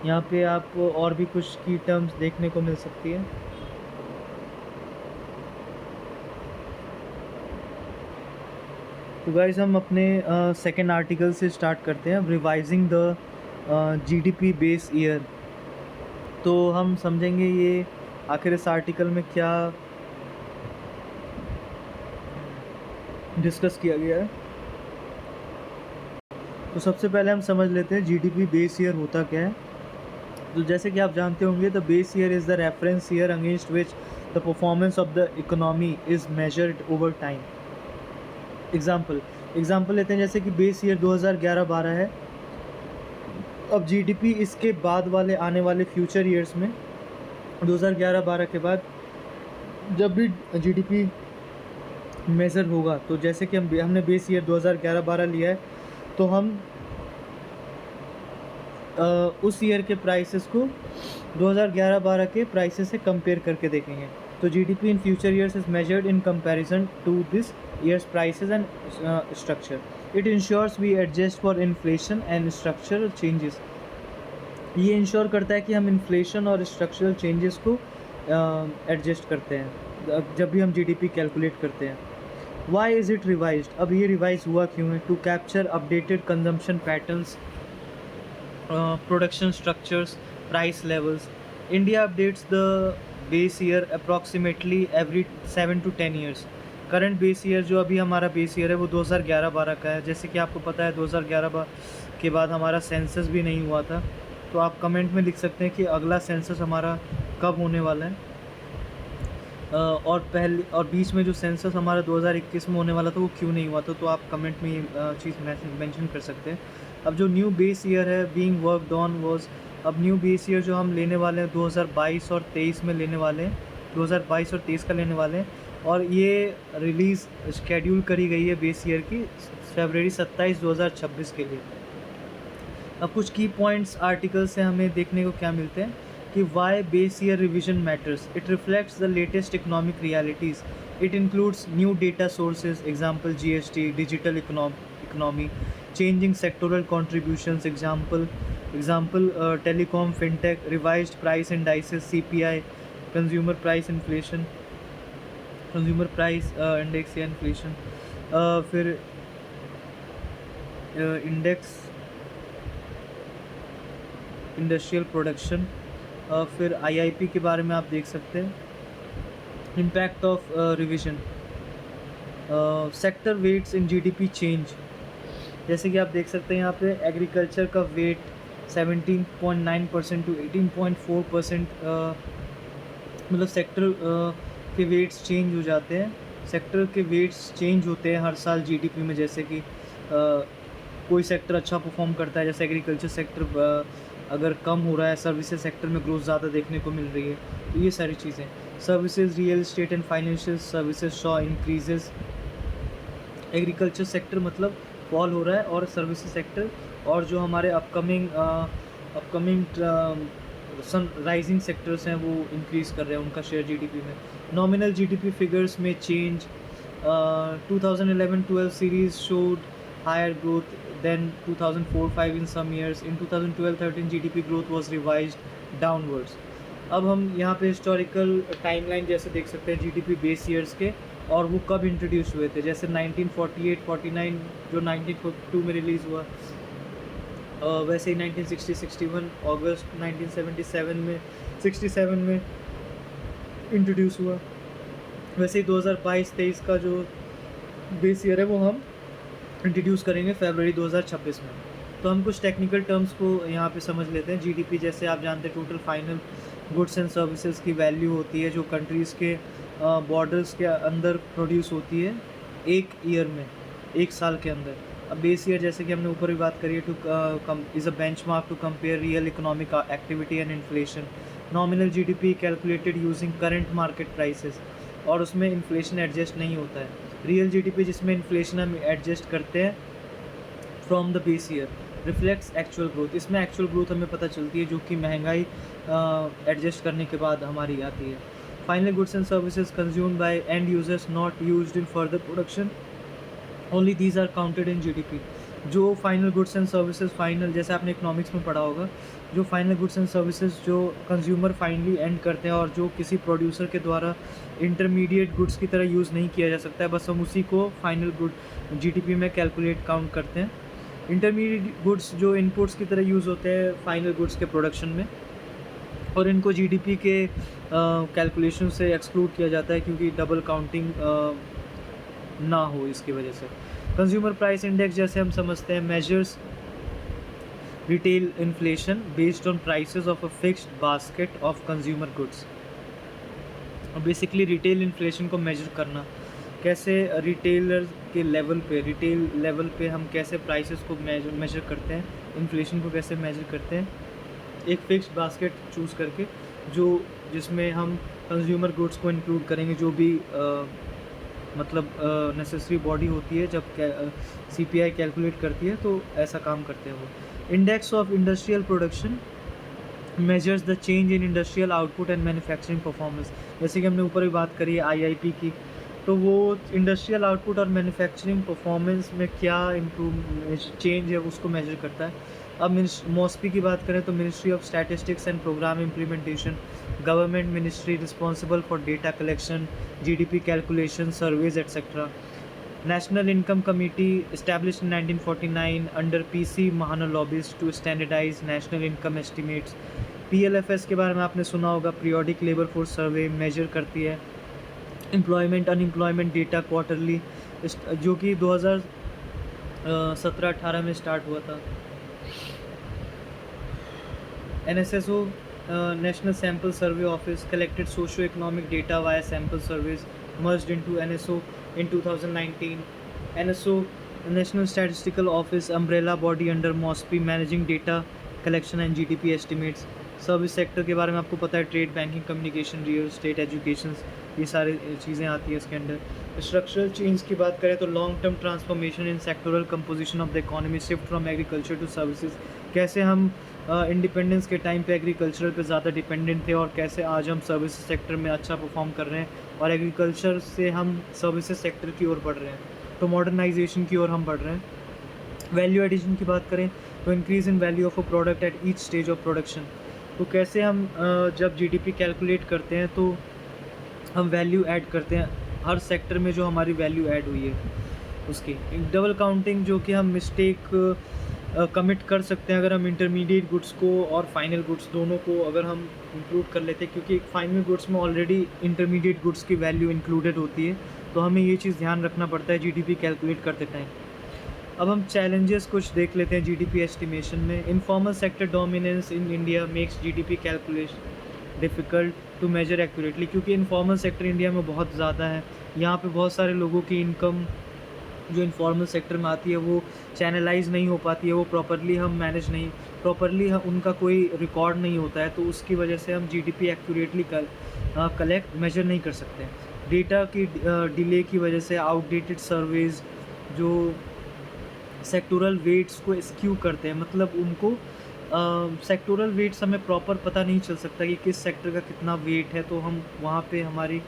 यहाँ पे आपको और भी कुछ की टर्म्स देखने को मिल सकती है। तो गाइस हम अपने सेकेंड आर्टिकल से स्टार्ट करते हैं। Revising the GDP base year. तो हम समझेंगे ये आखिर इस आर्टिकल में क्या डिस्कस किया गया है। तो सबसे पहले हम समझ लेते हैं जीडीपी बेस ईयर होता क्या है। तो जैसे कि आप जानते होंगे, the base year is the reference year against which the performance of the economy is measured over time. Example लेते हैं, जैसे कि बेस ईयर 2011-12 है। अब जीडीपी इसके बाद वाले आने वाले फ्यूचर ईयर्स में 2011-12 के बाद जब भी जीडीपी मेज़र होगा, तो जैसे कि हमने बेस ईयर 2011-12 लिया है, तो हम उस ईयर के प्राइसेस को 2011-12 के प्राइसेस से कंपेयर करके देखेंगे। तो GDP in future years is measured in comparison to this year's prices and structure. It ensures we adjust for inflation and structural changes. ये इंश्योर करता है कि हम इन्फ्लेशन और स्ट्रक्चरल चेंजेस को एडजस्ट करते हैं जब भी हम जीडीपी कैलकुलेट करते हैं। Why is it revised? अब ये रिवाइज हुआ क्यों है? To capture updated consumption patterns, production structures, price levels. India updates the base year approximately every 7 to 10 years. Current base year जो अभी हमारा बेस ईयर है वो 2011-12 का है। जैसे कि आपको पता है 2011 के बाद हमारा सेंसस भी नहीं हुआ था। तो आप कमेंट में लिख सकते हैं कि अगला सेंसस हमारा कब होने वाला है। और बीच में जो सेंसस हमारा 2021 में होने वाला था वो क्यों नहीं हुआ था, तो आप कमेंट में ये चीज़ मेंशन कर सकते हैं। अब जो न्यू बेस ईयर है बीइंग वर्कड ऑन वाज, अब न्यू बेस ईयर जो हम लेने वाले हैं 2022 और 23 में लेने वाले हैं, 2022 और 23 का लेने वाले हैं। और ये रिलीज़ शेड्यूल करी गई है बेस ईयर की फरवरी 27, 2026 के लिए। अब कुछ की पॉइंट्स आर्टिकल से हमें देखने को क्या मिलते हैं कि why base year revision matters. It reflects the latest economic realities. It includes new data sources, example GST, digital economy, changing sectoral contributions, example telecom, fintech, revised price indices, CPI, consumer price inflation, consumer price index या inflation, फिर index industrial production, फिर IIP के बारे में आप देख सकते हैं। Impact of revision, sector weights in GDP change. जैसे कि आप देख सकते हैं यहाँ पे एग्रीकल्चर का वेट 17.9% टू 18.4%, मतलब सेक्टर के वेट्स चेंज हो जाते हैं। सेक्टर के वेट्स चेंज होते हैं हर साल जीडीपी में। जैसे कि कोई सेक्टर अच्छा परफॉर्म करता है, जैसे एग्रीकल्चर सेक्टर अगर कम हो रहा है, सर्विसेज सेक्टर में ग्रोथ ज़्यादा देखने को मिल रही है, तो ये सारी चीज़ें। Services, real estate and financial services Shaw increases. Agriculture sector मतलब फॉल हो रहा है, और सर्विसेज सेक्टर और जो हमारे अपकमिंग सन राइजिंग सेक्टर्स हैं वो इंक्रीज़ कर रहे हैं उनका शेयर जीडीपी में। नॉमिनल जीडीपी फिगर्स में change. 2011-12 series showed higher growth than 2004-5 in some years. In 2012-13 GDP growth was revised downwards. अब हम यहाँ पे हिस्टोरिकल टाइमलाइन जैसे देख सकते हैं जीडीपी बेस ईयर्स के, और वो कब इंट्रोड्यूस हुए थे। जैसे 1948-49 जो 1942 में रिलीज़ हुआ, वैसे ही 1960-61 अगस्त 1977 में 67 में इंट्रोड्यूस हुआ। वैसे ही 2022-23 का जो बेस ईयर है वो हम इंट्रोड्यूस करेंगे फरवरी 2026 में। तो हम कुछ टेक्निकल टर्म्स को यहाँ पे समझ लेते हैं। जीडीपी जैसे आप जानते हैं total final goods and services की वैल्यू होती है जो कंट्रीज़ के बॉर्डर्स के अंदर प्रोड्यूस होती है एक ईयर में, एक साल के अंदर। अब बेस ईयर जैसे कि हमने ऊपर भी बात करी है, to is a benchmark to compare real economic activity and inflation. Nominal GDP calculated using current market prices, और उसमें इन्फ्लेशन एडजस्ट नहीं होता है। रियल जीडीपी जिसमें इन्फ्लेशन हम एडजस्ट करते हैं from the base year, reflects actual growth. इसमें एक्चुअल ग्रोथ हमें पता चलती है जो कि महंगाई एडजस्ट करने के बाद हमारी आती है। Final goods and services consumed by end users not used in further production, only these are counted in GDP. जो final goods and services, final जैसे आपने इकोनॉमिक्स में पढ़ा होगा, जो फाइनल गुड्स एंड सर्विसेज जो कंज्यूमर फाइनली एंड करते हैं और जो किसी प्रोड्यूसर के द्वारा इंटरमीडिएट गुड्स की तरह यूज़ नहीं किया जा सकता है, बस हम उसी को फाइनल गुड जीडीपी में कैलकुलेट काउंट करते हैं। इंटरमीडिएट गुड्स जो इनपुट्स की तरह यूज़ होते हैं फाइनल गुड्स के प्रोडक्शन में, और इनको जीडीपी के कैलकुलेशन से एक्सक्लूड किया जाता है क्योंकि डबल काउंटिंग ना हो इसकी वजह से। कंज्यूमर प्राइस इंडेक्स जैसे हम समझते हैं measures retail inflation based on prices of a fixed basket of consumer goods. और बेसिकली रिटेल इन्फ्लेशन को मेजर करना, कैसे रिटेलर के रिटेल लेवल पे हम कैसे प्राइसेस को मेजर करते हैं, इन्फ्लेशन को कैसे मेजर करते हैं, एक फिक्स्ड बास्केट चूज़ करके जो जिसमें हम कंज्यूमर गुड्स को इंक्लूड करेंगे, जो भी मतलब नेसेसरी बॉडी होती है जब सीपीआई कैलकुलेट करती है तो ऐसा काम करते हैं वो। Index of industrial production measures the change in industrial output and manufacturing performance. जैसे कि हमने ऊपर भी बात करी है आईआईपी की, तो वो इंडस्ट्रियल आउटपुट और मैन्युफैक्चरिंग परफॉर्मेंस में क्या इम्प्रूव चेंज है उसको मेजर करता है। अब मॉस्पी की बात करें तो Ministry of Statistics and Programme Implementation, government ministry responsible for data collection, GDP calculation, surveys etcetera. National Income Committee established in 1949 under PC Mahalanobis to standardize national income estimates। PLFS के बारे में आपने सुना होगा, Periodic Labour Force Survey measure करती है employment unemployment data quarterly, जो कि 2017-18 में स्टार्ट हुआ था। NSSO National Sample Survey Office collected socio-economic data via sample surveys, merged into NSO in 2019। NSO National Statistical Office umbrella body under MOSPI managing data collection and GDP estimates। Service sector के बारे में आपको पता है, trade, banking, communication, real estate, education, ये सारी चीज़ें आती हैं इसके अंडर। स्ट्रक्चरल चेंज की बात करें तो long term transformation in sectoral composition of the economy, shift from agriculture to services. कैसे हम इंडिपेंडेंस के टाइम पे एग्रीकल्चर पे ज़्यादा डिपेंडेंट थे और कैसे आज हम सर्विस सेक्टर में अच्छा परफॉर्म कर रहे हैं और एग्रीकल्चर से हम सर्विसेज सेक्टर की ओर बढ़ रहे हैं, तो मॉडर्नाइजेशन की ओर हम बढ़ रहे हैं। वैल्यू एडिशन की बात करें तो increase in value of a product at each stage of production. तो कैसे हम जब जीडीपी कैलकुलेट करते हैं तो हम वैल्यू ऐड करते हैं हर सेक्टर में जो हमारी वैल्यू ऐड हुई है उसकी। डबल काउंटिंग जो कि हम मिस्टेक कमिट कर सकते हैं अगर हम इंटरमीडिएट गुड्स को और फाइनल गुड्स दोनों को अगर हम इंक्लूड कर लेते हैं, क्योंकि फाइनल गुड्स में ऑलरेडी इंटरमीडिएट गुड्स की वैल्यू इंक्लूडेड होती है, तो हमें ये चीज़ ध्यान रखना पड़ता है जीडीपी कैलकुलेट करते टाइम। अब हम चैलेंजेस कुछ देख लेते हैं जीडीपी एस्टिमेशन में। Informal sector dominance in India makes GDP calculation difficult to measure accurately, क्योंकि इनफॉर्मल सेक्टर इंडिया में बहुत ज़्यादा है। यहाँ पे बहुत सारे लोगों की इनकम जो इनफॉर्मल सेक्टर में आती है वो चैनलाइज नहीं हो पाती है, वो प्रॉपरली हम मैनेज नहीं, प्रॉपरली उनका कोई रिकॉर्ड नहीं होता है, तो उसकी वजह से हम जीडीपी एक्यूरेटली कलेक्ट मेजर नहीं कर सकते। डेटा की डिले की वजह से आउटडेटेड सर्वेज जो सेक्टोरल वेट्स को स्क्यू करते हैं, मतलब उनको सेक्टोरल वेट्स हमें प्रॉपर पता नहीं चल सकता कि किस सेक्टर का कितना वेट है, तो हम वहाँ पे हमारी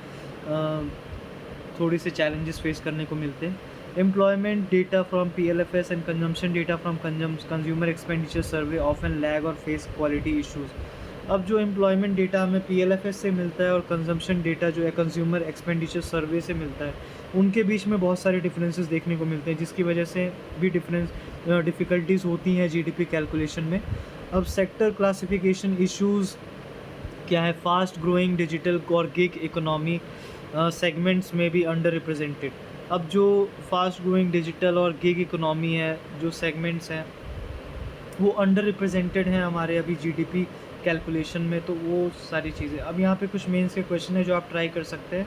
थोड़ी से चैलेंजेस फेस करने को मिलते हैं। Employment data from PLFS and consumption data from consumer expenditure survey often lag और फेस क्वालिटी इश्यूज़। अब जो एम्प्लॉयमेंट डेटा हमें PLFS से मिलता है और कंजम्पशन डेटा जो है कंज्यूमर एक्सपेंडिचर सर्वे से मिलता है, उनके बीच में बहुत सारे डिफरेंसेस देखने को मिलते हैं, जिसकी वजह से भी डिफ़िकल्टीज़ होती हैं जीडीपी कैलकुलेशन में। अब सेक्टर क्लासिफिकेशन इश्यूज़ क्या है, फास्ट ग्रोइंग डिजिटल और गिग इकोनॉमी सेगमेंट्स में भी अंडर रिप्रेजेंटेड। अब जो फास्ट ग्रोइंग डिजिटल और गिग इकोनॉमी है, जो सेगमेंट्स हैं वो अंडर रिप्रेजेंटेड हैं हमारे अभी जीडीपी कैलकुलेशन में, तो वो सारी चीज़ें। अब यहाँ पे कुछ मेंस के क्वेश्चन है जो आप ट्राई कर सकते हैं।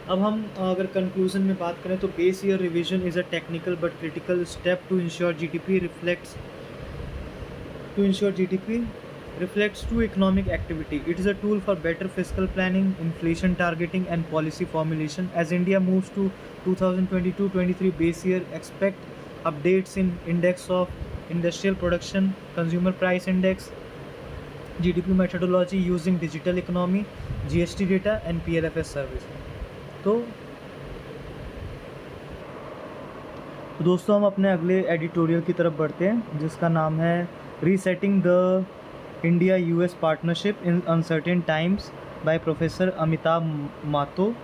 अब हम अगर कंक्लूजन में बात करें तो base year revision is a technical but critical step to ensure GDP reflects true economic activity. It is a tool for better fiscal planning, inflation targeting and policy formulation. As India moves to 2022-23 base year, expect updates in index of industrial production, consumer price index, GDP methodology using digital economy, GST data and PLFS service. तो दोस्तों हम अपने अगले editorial की तरफ बढ़ते हैं, जिसका नाम है resetting the India US partnership in uncertain times by professor Amitabh Mattoo.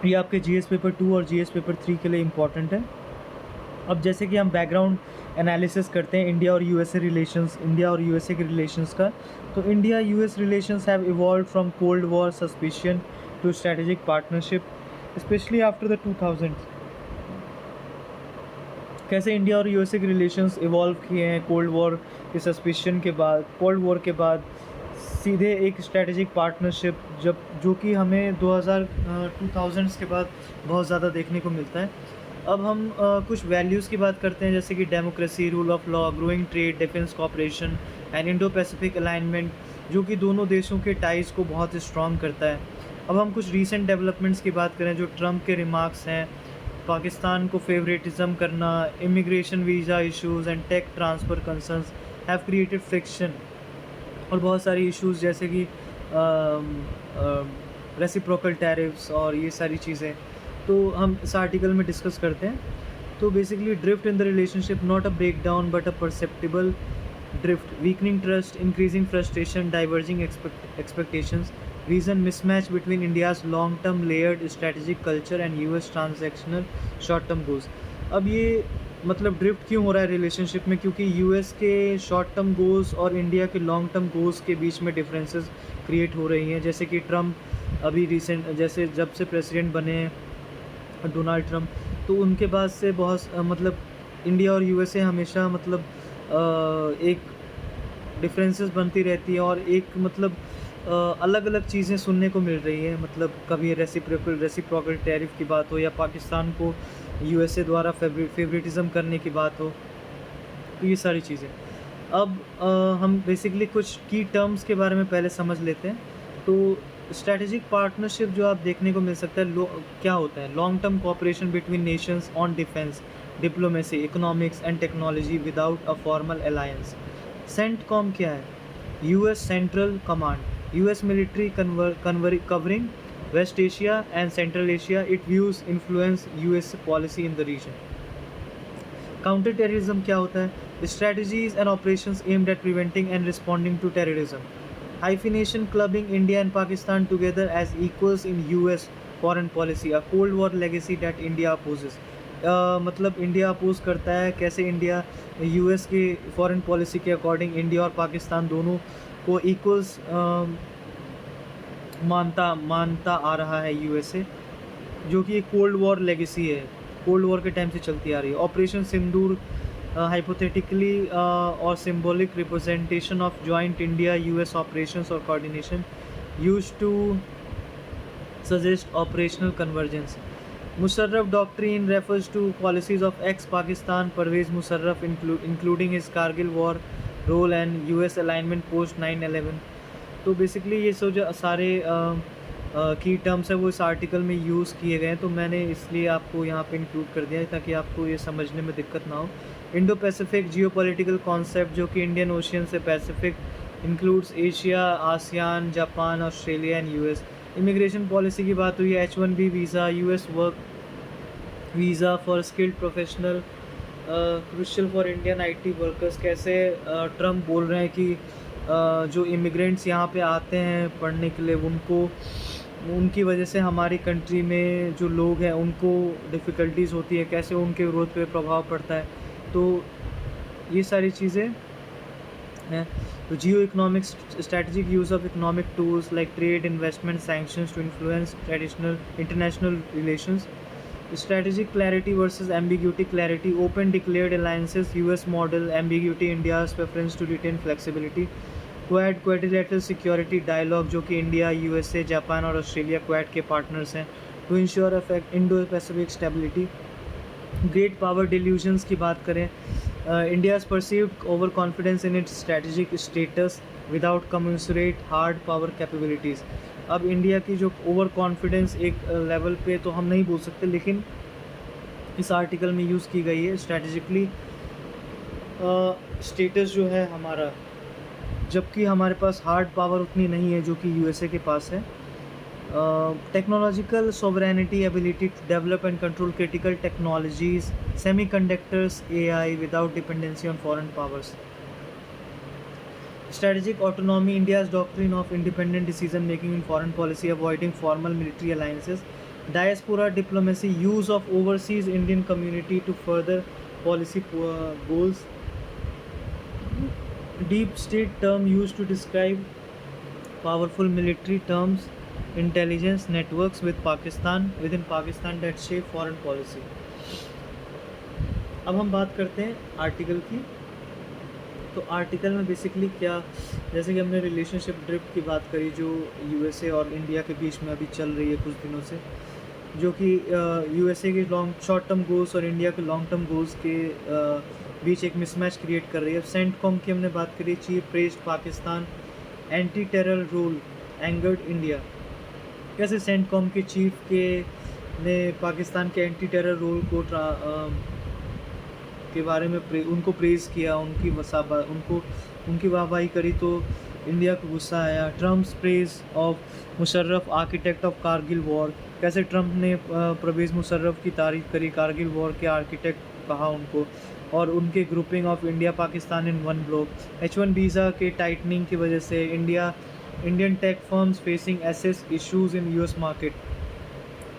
ये आपके GS पेपर 2 और GS पेपर 3 के लिए इम्पॉर्टेंट है। अब जैसे कि हम बैकग्राउंड एनालिसिस करते हैं इंडिया और यूएसए रिलेशंस, इंडिया और यूएसए के रिलेशंस का, तो India US relations have evolved from Cold War suspicion to strategic partnership, specially after the 2000s। कैसे इंडिया और यूएसए के रिलेशंस इवॉल्व किए हैं कोल्ड वॉर के सस्पिशन के बाद, कोल्ड वॉर के बाद सीधे एक स्ट्रेटेजिक पार्टनरशिप, जब जो कि हमें 2000s के बाद बहुत ज़्यादा देखने को मिलता है। अब हम कुछ वैल्यूज़ की बात करते हैं, जैसे कि democracy, rule of law, growing trade, defence cooperation and Indo Pacific alignment, जो कि दोनों देशों के टाइज़ को बहुत स्ट्रॉन्ग करता है। अब हम कुछ रीसेंट डेवलपमेंट्स की बात करें, जो ट्रम्प के रिमार्क्स हैं, पाकिस्तान को फेवरेटिज्म करना, immigration visa issues and tech transfer concerns have created friction, और बहुत सारी इश्यूज़ जैसे कि रेसिप्रोकल टैरिफ्स और ये सारी चीज़ें, तो हम इस आर्टिकल में डिस्कस करते हैं। तो basically drift in the relationship, not a breakdown but a perceptible drift, weakening trust, increasing frustration, diverging expectations, reason mismatch between India's long-term layered strategic culture and US transactional short-term goals। अब ये मतलब drift क्यों हो रहा है relationship में, क्योंकि US के शॉर्ट टर्म गोल्स और इंडिया के लॉन्ग टर्म गोल्स के बीच में डिफरेंसेस क्रिएट हो रही हैं। जैसे कि ट्रम्प अभी रिसेंट, जैसे जब से प्रेसिडेंट बने हैं डोनाल्ड ट्रम्प, तो उनके बाद से बहुत मतलब इंडिया और यूएसए हमेशा मतलब एक डिफरेंसेस बनती रहती है, और एक मतलब अलग अलग चीज़ें सुनने को मिल रही है। मतलब कभी रेसिप्रोकल टैरिफ की बात हो, या पाकिस्तान को यूएसए द्वारा फेवरेटिज्म करने की बात हो, तो ये सारी चीज़ें। अब हम बेसिकली कुछ की टर्म्स के बारे में पहले समझ लेते हैं। तो स्ट्रेटेजिक पार्टनरशिप जो आप देखने को मिल सकता है, क्या होता है, long term cooperation between nations on defence, diplomacy, economics and technology without a formal alliance. CENTCOM क्या है, US Central Command, US military covering West Asia and Central Asia, it views influence US policy in the region. Counter terrorism क्या होता है, strategies and operations aimed at preventing and responding to terrorism. Hyphenation clubbing India and Pakistan together as equals in US foreign policy, a Cold War legacy that India opposes. मतलब India oppose करता है, कैसे India US के foreign policy के according India और पाकिस्तान दोनों को equals मानता आ रहा है यूएसए, जो कि एक कोल्ड वॉर लेगेसी है, कोल्ड वॉर के टाइम से चलती आ रही है। Operation Sindoor hypothetically or symbolic representation of joint India-US operations or coordination used to suggest operational convergence. Musharraf doctrine refers to policies of ex-Pakistan Pervez Musharraf, including his Kargil war role and US alignment post 9/11। तो basically ये जो सारे की terms है वो इस article में use किए गए हैं, तो मैंने इसलिए आपको यहाँ पे इंक्लूड कर दिया है ताकि आपको ये समझने में दिक्कत ना हो। इंडो पैसिफिक जियोपॉलिटिकल कॉन्सेप्ट, जो कि इंडियन ओशियन से Pacific includes Asia, ASEAN, Japan, Australia and US. Immigration policy की बात हुई है, H1B visa, US work visa for skilled professional, crucial for Indian IT workers. कैसे ट्रम्प बोल रहे हैं कि जो इमिग्रेंट्स यहाँ पे आते हैं पढ़ने के लिए, उनकी वजह से हमारी कंट्री में जो लोग हैं उनको डिफ़िकल्टीज़ होती है, कैसे उनके ग्रोथ पे प्रभाव पड़ता है। तो ये सारी चीज़ें हैं। तो geo economics, strategic use of economic tools like trade, investment, sanctions to influence traditional international relations. Strategic clarity versus ambiguity clarity, open declared alliances, US model, ambiguity, India's preference to retain flexibility. Quadrilateral Security Dialogue, जो कि India, USA, Japan और Australia Quad के partners हैं, to ensure affect Indo Pacific stability. Great power delusions की बात करें, India's perceived over confidence in its strategic status without commensurate hard power capabilities. अब India की जो ओवर कॉन्फिडेंस एक लेवल पे तो हम नहीं बोल सकते, लेकिन इस आर्टिकल में यूज़ की गई है स्ट्रेटजिकली स्टेटस जो है हमारा, जबकि हमारे पास हार्ड पावर उतनी नहीं है जो कि यूएसए के पास है। Technological sovereignty, ability to develop and control critical technologies, semiconductors, AI without dependency on foreign powers. Strategic autonomy, India's doctrine of independent decision making in foreign policy, avoiding formal military alliances. Diaspora diplomacy, use of overseas Indian community to further policy goals. Deep state term used to describe powerful military terms, intelligence networks within Pakistan that shape foreign policy. अब हम बात करते हैं article की। तो article में basically क्या, जैसे कि हमने रिलेशनशिप ड्रिफ्ट की बात करी जो यूएसए और इंडिया के बीच में अभी चल रही है कुछ दिनों से, जो कि यूएसए के शॉर्ट टर्म गोल्स और इंडिया के लॉन्ग टर्म गोल्स के बीच एक मिसमैच क्रिएट कर रही है। सेंटकॉम की हमने बात करी, chief praised Pakistan anti terror rule angered India. कैसे सेंटकॉम के चीफ के ने पाकिस्तान के एंटी टेरर रूल को के बारे में उनको प्रेज़ किया, उनकी वाहवाही करी तो इंडिया को गुस्सा आया। Trump's praise of Musharraf architect of Kargil war. कैसे ट्रम्प ने परवेज़ मुशर्रफ की तारीफ करी, कारगिल वॉर के आर्किटेक्ट कहा उनको, और उनके grouping of India Pakistan in one bloc. H1 visa के टाइटनिंग की वजह से Indian tech firms facing access issues in US market.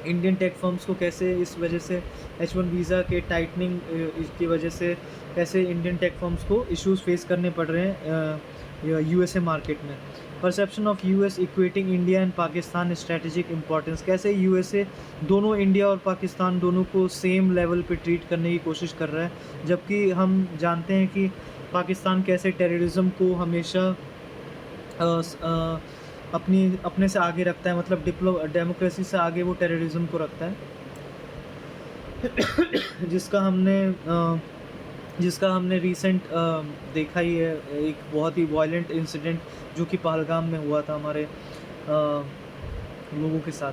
Indian tech firms को कैसे इस वजह से H1 वीज़ा के टाइटनिंग की वजह से कैसे इंडियन टेक फर्म्स को इश्यूज़ फेस करने पड़ रहे हैं यूएसए मार्केट में। Perception of US equating India and Pakistan strategic importance. कैसे यूएसए दोनों इंडिया और पाकिस्तान दोनों को सेम लेवल पे ट्रीट करने की कोशिश कर रहा है, जबकि हम जानते हैं कि पाकिस्तान कैसे टेररिज्म को हमेशा अपने से आगे रखता है, मतलब डेमोक्रेसी से आगे वो टेररिज्म को रखता है। जिसका हमने रिसेंट देखा ही है, एक बहुत ही वायलेंट इंसिडेंट जो कि पहलगाम में हुआ था हमारे लोगों के साथ।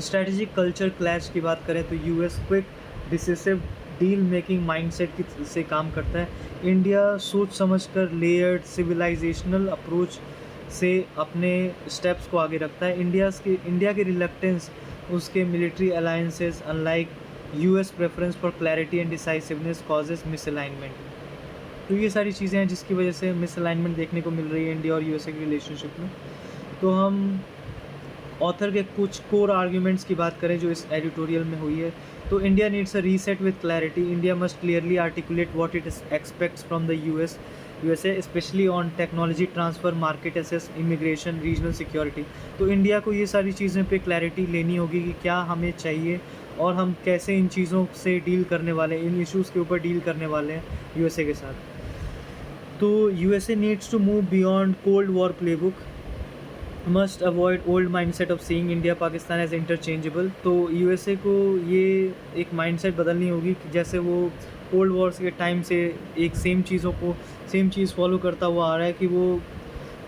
स्ट्रेटेजिक कल्चर क्लैश की बात करें तो US quick decisive deal making mindset से काम करता है। इंडिया सोच समझकर लेयर्ड सिविलाइजेशनल अप्रोच से अपने स्टेप्स को आगे रखता है। इंडिया की रिलक्टेंस उसके military alliances unlike US preference for clarity and decisiveness causes misalignment. तो ये सारी चीज़ें हैं जिसकी वजह से मिसअलाइनमेंट देखने को मिल रही है इंडिया और यूएसए की रिलेशनशिप में। तो हम ऑथर के कुछ कोर आर्ग्यूमेंट्स की बात करें जो इस एडिटोरियल में हुई है, तो India needs a reset with clarity. India must clearly articulate what it expects from the USA specially on technology transfer, market access, immigration, regional security. तो इंडिया को ये सारी चीज़ें पे क्लैरिटी लेनी होगी कि क्या हमें चाहिए और हम कैसे इन चीज़ों से डील करने वाले हैं, इन इश्यूज़ के ऊपर डील करने वाले हैं यूएसए के साथ। तो USA needs to move beyond Cold War playbook, must avoid old mindset of seeing India Pakistan as interchangeable. तो यूएसए को ये एक माइंडसेट बदलनी होगी कि जैसे वो कोल्ड वॉर्स के टाइम से एक सेम चीज़ फॉलो करता हुआ आ रहा है कि वो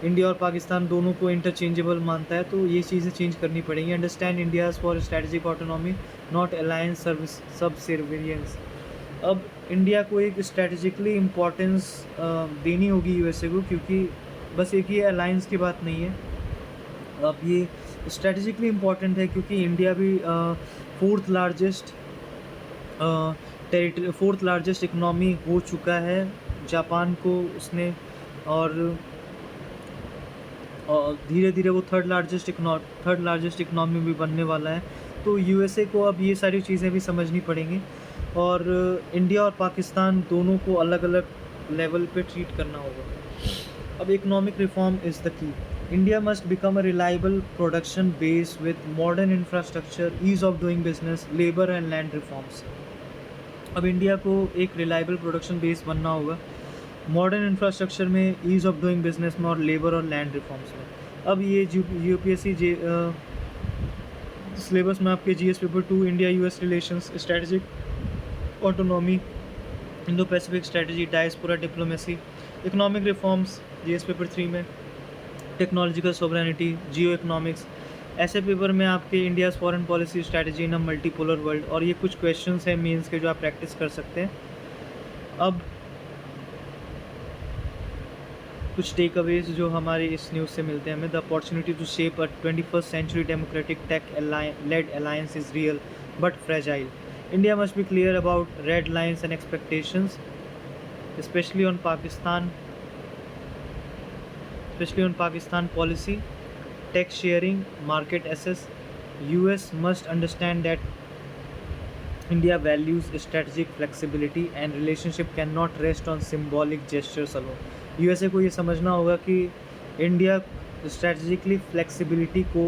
इंडिया और पाकिस्तान दोनों को इंटरचेंजेबल मानता है, तो ये चीज़ें चेंज करनी पड़ेंगी। Understand India's for strategic autonomy not alliance subservience. अब इंडिया को एक स्ट्रेटजिकली इम्पोर्टेंस देनी होगी यूएसए को, क्योंकि बस एक ये अलायंस की बात नहीं है, अब ये स्ट्रेटजिकली इम्पोर्टेंट है क्योंकि इंडिया भी फोर्थ लार्जेस्ट इकनॉमी हो चुका है जापान को उसने, और धीरे धीरे वो थर्ड लार्जेस्ट इकनॉमी भी बनने वाला है। तो यूएसए को अब ये सारी चीज़ें भी समझनी पड़ेंगी और इंडिया और पाकिस्तान दोनों को अलग अलग लेवल पे ट्रीट करना होगा। अब economic reform is the key. India must become a reliable production base with modern infrastructure, ease of doing business, labour and land reforms. अब इंडिया को एक रिलायबल प्रोडक्शन बेस बनना होगा मॉडर्न इंफ्रास्ट्रक्चर में, ईज़ ऑफ डूइंग बिजनेस में और labour और land reforms में। अब ये यूपीएससी सिलेबस में आपके GS paper 2 India US relations, strategic autonomy, Indo Pacific strategy, diaspora diplomacy, economic reforms GS paper 3 में, टेक्नोलॉजिकल सोवरेनिटी, जियो इकोनॉमिक्स। ऐसे पेपर में आपके India's foreign policy strategy in a multipolar world, और ये कुछ क्वेश्चंस हैं मेंस के जो आप प्रैक्टिस कर सकते हैं। अब कुछ टेक अवेज जो हमारे इस न्यूज़ से मिलते हैं हमें, the opportunity to shape a 21st century democratic tech led alliance is real but fragile. India must be clear about red lines and expectations especially on Pakistan policy, tech sharing, market access. US must understand that India values strategic flexibility and relationship cannot rest on symbolic gestures alone. USA को ये समझना होगा कि India strategically flexibility को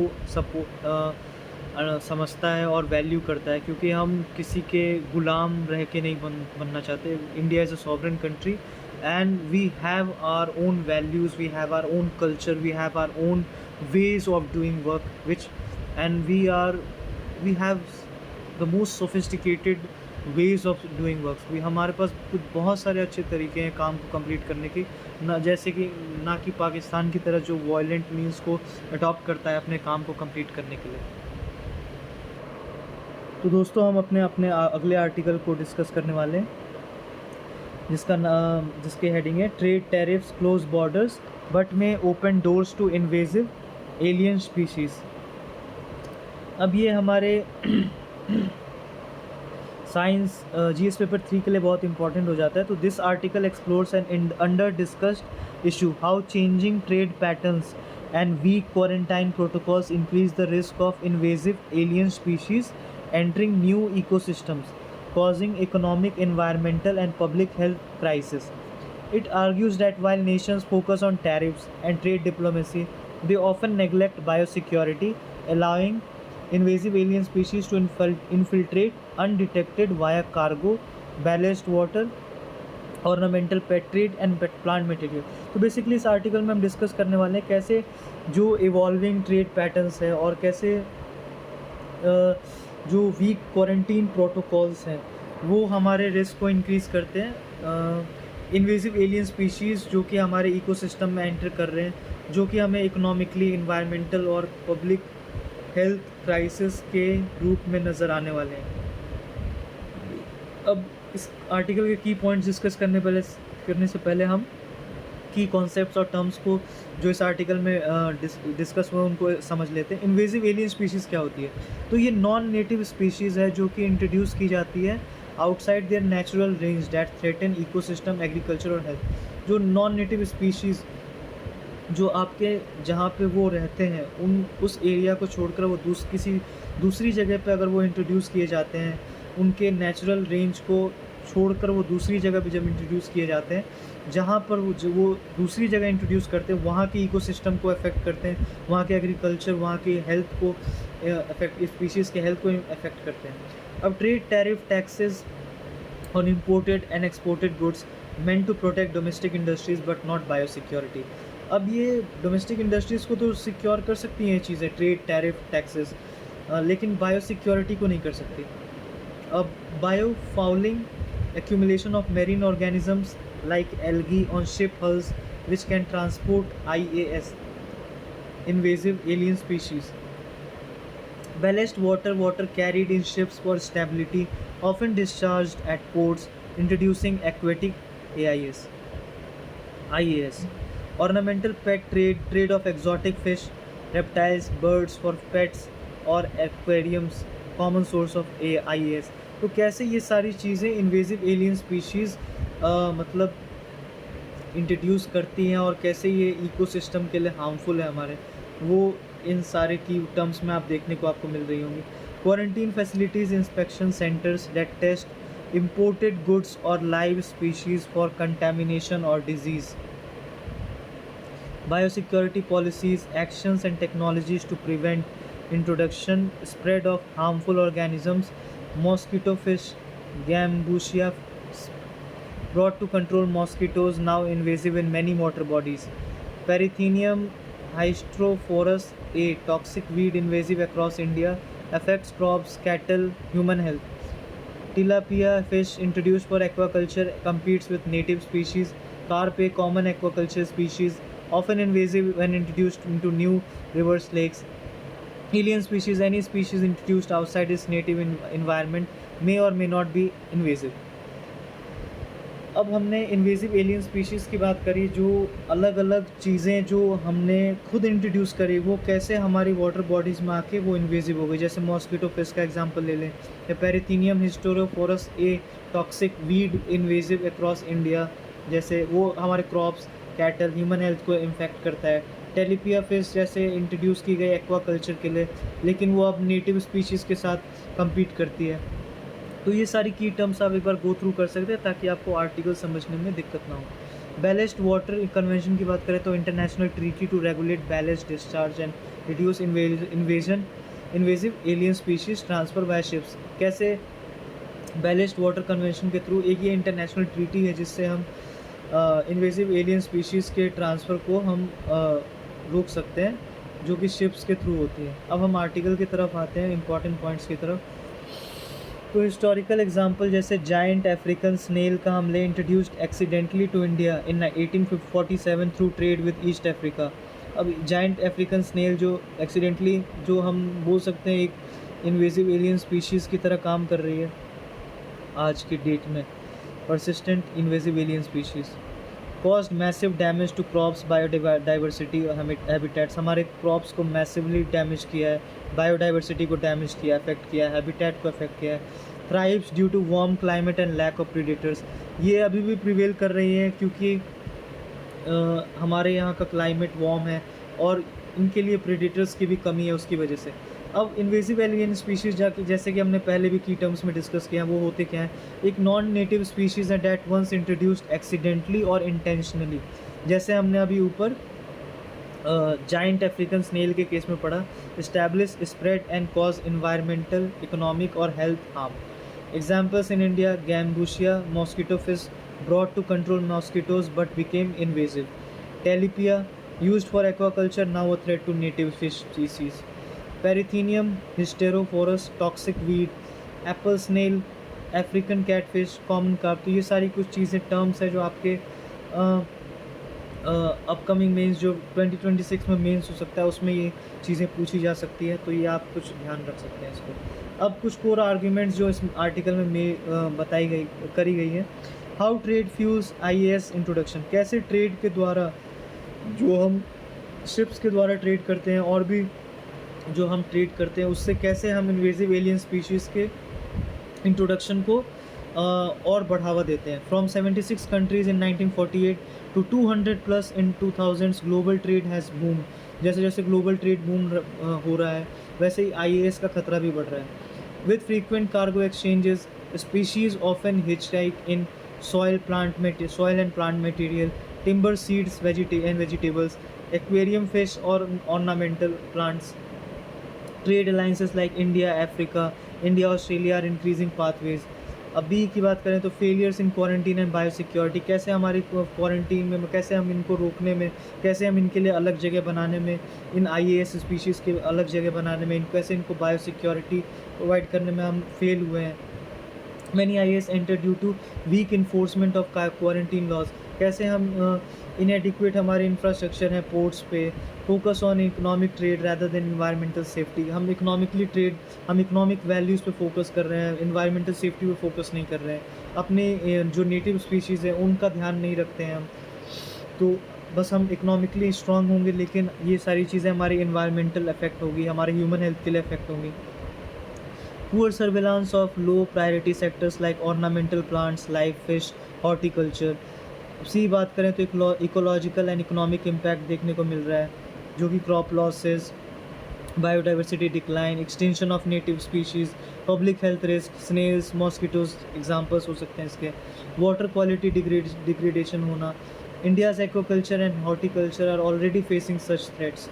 समझता है और value करता है, क्योंकि हम किसी के गुलाम रह के नहीं बनना चाहते. India is a sovereign country and we have our own values, we have our own culture, we have our own ways of doing work, which and we have the most sophisticated ways of doing works. भी हमारे पास कुछ बहुत सारे अच्छे तरीके हैं काम को कंप्लीट करने के, ना जैसे कि ना कि पाकिस्तान की तरह जो वायलेंट मीन्स को अडॉप्ट करता है अपने काम को कंप्लीट करने के लिए. तो दोस्तों हम अपने अपने अगले आर्टिकल को डिस्कस करने वाले हैं, जिसके हेडिंग है trade tariffs close borders but में open doors to invasive alien species. अब ये हमारे साइंस जीएस पेपर 3 के लिए बहुत इंपॉर्टेंट हो जाता है. तो this article explores an under discussed issue, how changing trade patterns and weak quarantine protocols increase the risk of invasive alien species entering new ecosystems, causing economic, environmental and public health crisis. It argues that while nations focus on tariffs and trade diplomacy, they often neglect biosecurity, allowing invasive alien species to infiltrate undetected via cargo, ballast water, ornamental pet trade and plant material. तो basically इस article में हम discuss करने वाले हैं कैसे जो evolving trade patterns है और कैसे जो वीक क्वारंटीन प्रोटोकॉल्स हैं वो हमारे रिस्क को इंक्रीज़ करते हैं. इन्वेजिव एलियन स्पीशीज़ जो कि हमारे इकोसिस्टम में एंटर कर रहे हैं, जो कि हमें इकोनॉमिकली, इन्वायरमेंटल और पब्लिक हेल्थ क्राइसिस के रूप में नज़र आने वाले हैं. अब इस आर्टिकल के की पॉइंट्स डिस्कस करने से पहले हम की कॉन्सेप्ट्स और टर्म्स को जो इस आर्टिकल में डिस्कस हुआ उनको समझ लेते हैं. इन्वेजिव एलियन स्पीशीज़ क्या होती है? तो ये नॉन नेटिव स्पीशीज़ है जो कि इंट्रोड्यूस की जाती है outside there natural range that threaten ecosystem, agriculture और हेल्थ. जो नॉन नेटिव स्पीशीज़ जो आपके जहाँ पे वो रहते हैं उस एरिया को छोड़कर वो किसी दूसरी जगह पे अगर वो इंट्रोड्यूस किए जाते हैं, उनके नेचुरल रेंज को छोड़कर वो दूसरी जगह पे जब इंट्रोड्यूस किए जाते हैं, जहाँ पर वो दूसरी जगह इंट्रोड्यूस करते हैं वहाँ के इकोसिस्टम को अफेक्ट करते हैं, वहाँ के एग्रीकल्चर, वहाँ की हेल्थ को अफेक्ट, स्पीशीज़ के हेल्थ को अफेक्ट करते हैं. अब trade tariff taxes on imported and exported goods meant to protect domestic industries but not biosecurity. अब ये डोमेस्टिक इंडस्ट्रीज़ को तो सिक्योर कर सकती हैं ये चीज़ें, ट्रेड टैरिफ टैक्सेस, लेकिन बायोसिक्योरिटी को नहीं कर सकती. अब biofouling, accumulation of marine organisms like algae on ship hulls which can transport IAS, invasive alien species. Ballast water carried in ships for stability, often discharged at ports, introducing aquatic IAS. Ornamental pet trade of exotic fish, reptiles, birds for pets or aquariums, common source of IAS. तो कैसे ये सारी चीज़ें invasive alien species मतलब introduce करती हैं और कैसे ये इकोसिस्टम के लिए हार्मफुल है हमारे, वो इन सारे की टर्म्स में आप देखने को आपको मिल रही होंगी. Quarantine facilities, inspection centres that test imported goods और लाइव स्पीशीज़ फॉर कंटेमिनेशन और disease. Biosecurity policies, actions and technologies to prevent introduction, spread of harmful organisms, mosquito fish, Gambusia brought to control mosquitoes, now invasive in many water bodies. Perithenium hystrophorus, a toxic weed invasive across India, affects crops, cattle, human health. Tilapia fish introduced for aquaculture competes with native species. Carp, a common aquaculture species, often invasive when introduced into new rivers, lakes. Alien species, any species introduced outside its native environment may or may not be invasive. अब हमने invasive alien species की बात करी, जो अलग अलग चीज़ें जो हमने खुद इंट्रोड्यूस करी वो कैसे हमारी वाटर बॉडीज़ में आके वो इन्वेजिव हो गई. जैसे मॉस्किटो फिश का एग्जांपल ले लें, या Parthenium hysterophorus, a toxic weed invasive across India, जैसे वो हमारे क्रॉप्स, कैटल, ह्यूमन हेल्थ को इन्फेक्ट करता है. टेलिपिया फिश जैसे इंट्रोड्यूस की गई एक्वाकल्चर के लिए, लेकिन वो अब नेटिव स्पीशीज़ के साथ compete करती है. तो ये सारी की टर्म्स आप एक बार गो थ्रू कर सकते हैं ताकि आपको आर्टिकल समझने में दिक्कत ना हो। बैलेस्ट वाटर कन्वेंशन की बात करें तो international treaty to regulate ballast discharge and reduce invasive alien species transfer by ships. कैसे बैलेस्ट वाटर कन्वेंशन के थ्रू, एक ये इंटरनेशनल ट्रीटी है जिससे हम इन्वेजिव एलियन स्पीशीज़ के ट्रांसफ़र को हम रोक सकते हैं, जो कि शिप्स के थ्रू होती है। अब हम आर्टिकल की तरफ आते हैं, इंपॉर्टेंट पॉइंट्स की तरफ। तो हिस्टोरिकल एग्जांपल जैसे जायंट अफ्रीकन स्नेल का हमले introduced accidentally to India in 1847 through trade with East Africa. अब जायंट अफ्रीकन स्नेल जो एक्सीडेंटली, जो हम बोल सकते हैं एक इन्वेजिव एलियन स्पीशीज़ की तरह काम कर रही है आज की डेट में, persistent invasive alien species caused massive damage to crops, biodiversity और habitats। हमारे क्रॉप्स को मैसिवली डैमेज किया है, बायोडाइवर्सिटी को डैमेज किया, अफेक्ट किया है, हैबिटेट को अफेक्ट किया है। Thrives due to warm climate and lack of predators. ये अभी भी प्रिवेल कर रही है क्योंकि हमारे यहाँ का क्लाइमेट वार्म है और इनके लिए प्रेडेटर्स की भी कमी है उसकी वजह से। अब इन्वेजिव एलियन स्पीशीज़ जाके, जैसे कि हमने पहले भी की टर्म्स में डिस्कस किया, वो होते क्या हैं? एक नॉन नेटिव स्पीशीज़ है डैट वंस इंट्रोड्यूस्ड एक्सीडेंटली और इंटेंशनली। जैसे हमने अभी ऊपर जाइंट अफ्रीकन स्नेल के केस में पढ़ा, establish, spread and cause environmental, economic और health harm. Examples in India, gambusia mosquito fish brought to control mosquitoes but became invasive. Talipia, used for aquaculture, now a threat to native fish species. Perithenium hysterophorus, toxic weed. Apple snail, African catfish, common carp। तो ये सारी कुछ चीज़ें, terms है जो आपके upcoming mains जो 2026 में मेंस हो सकता है उसमें ये चीज़ें पूछी जा सकती है, तो ये आप कुछ ध्यान रख सकते हैं इसको। अब कुछ कोर आर्ग्यूमेंट्स जो इस आर्टिकल में करी गई है। How trade fuse IAS introduction. कैसे ट्रेड के द्वारा, जो हम शिप्स के द्वारा ट्रेड करते हैं और भी जो हम ट्रेड करते हैं, उससे कैसे हम इन्वेजिव एलियन स्पीशीज़ के इंट्रोडक्शन को और बढ़ावा देते हैं। From 76 countries in 1948 to 200+ in 2000, global trade has boom. जैसे जैसे ग्लोबल ट्रेड बूम हो रहा है, वैसे ही IAS का खतरा भी बढ़ रहा है। With frequent cargo exchanges, species often हिचहाइक in soil and plant material, timber, seeds, and vegetables, aquarium fish or ornamental plants. Trade alliances like India, Africa, India, Australia are increasing pathways. अभी की बात करें तो failures in quarantine and biosecurity. कैसे हमारी quarantine में, कैसे हम इनको रोकने में, कैसे हम इनके लिए अलग जगह बनाने में, इन IAS स्पीशीज़ के अलग जगह बनाने में, कैसे इनको बायोसिक्योरिटी प्रोवाइड करने में हम फेल हुए हैं। Many IAS entered due to weak enforcement of quarantine laws। कैसे हम inadequate हमारे इंफ्रास्ट्रक्चर हैं पोर्ट्स पे, focus on economic trade rather than environmental safety. हम इकोनॉमिक वैल्यूज़ पे फोकस कर रहे हैं, इन्वायरमेंटल सेफ्टी पे फोकस नहीं कर रहे हैं। अपने जो नेटिव स्पीशीज़ हैं उनका ध्यान नहीं रखते हैं हम। तो बस हम इकोनॉमिकली स्ट्रांग होंगे लेकिन ये सारी चीज़ें हमारी इन्वायरमेंटल इफेक्ट होगी, हमारे ह्यूमन हेल्थ के लिए इफेक्ट होंगी। Poor surveillance of low priority sectors like ornamental plants, live fish, horticulture। सी बात करें तो इकोलॉजिकल एंड इकोनॉमिक इम्पैक्ट देखने को मिल रहा है, जो कि crop losses, biodiversity decline, extinction of native species, public health risk, snails, mosquitoes examples हो सकते हैं इसके। वाटर क्वालिटी डिग्रेडेशन होना। India's aquaculture and horticulture are already facing such threats.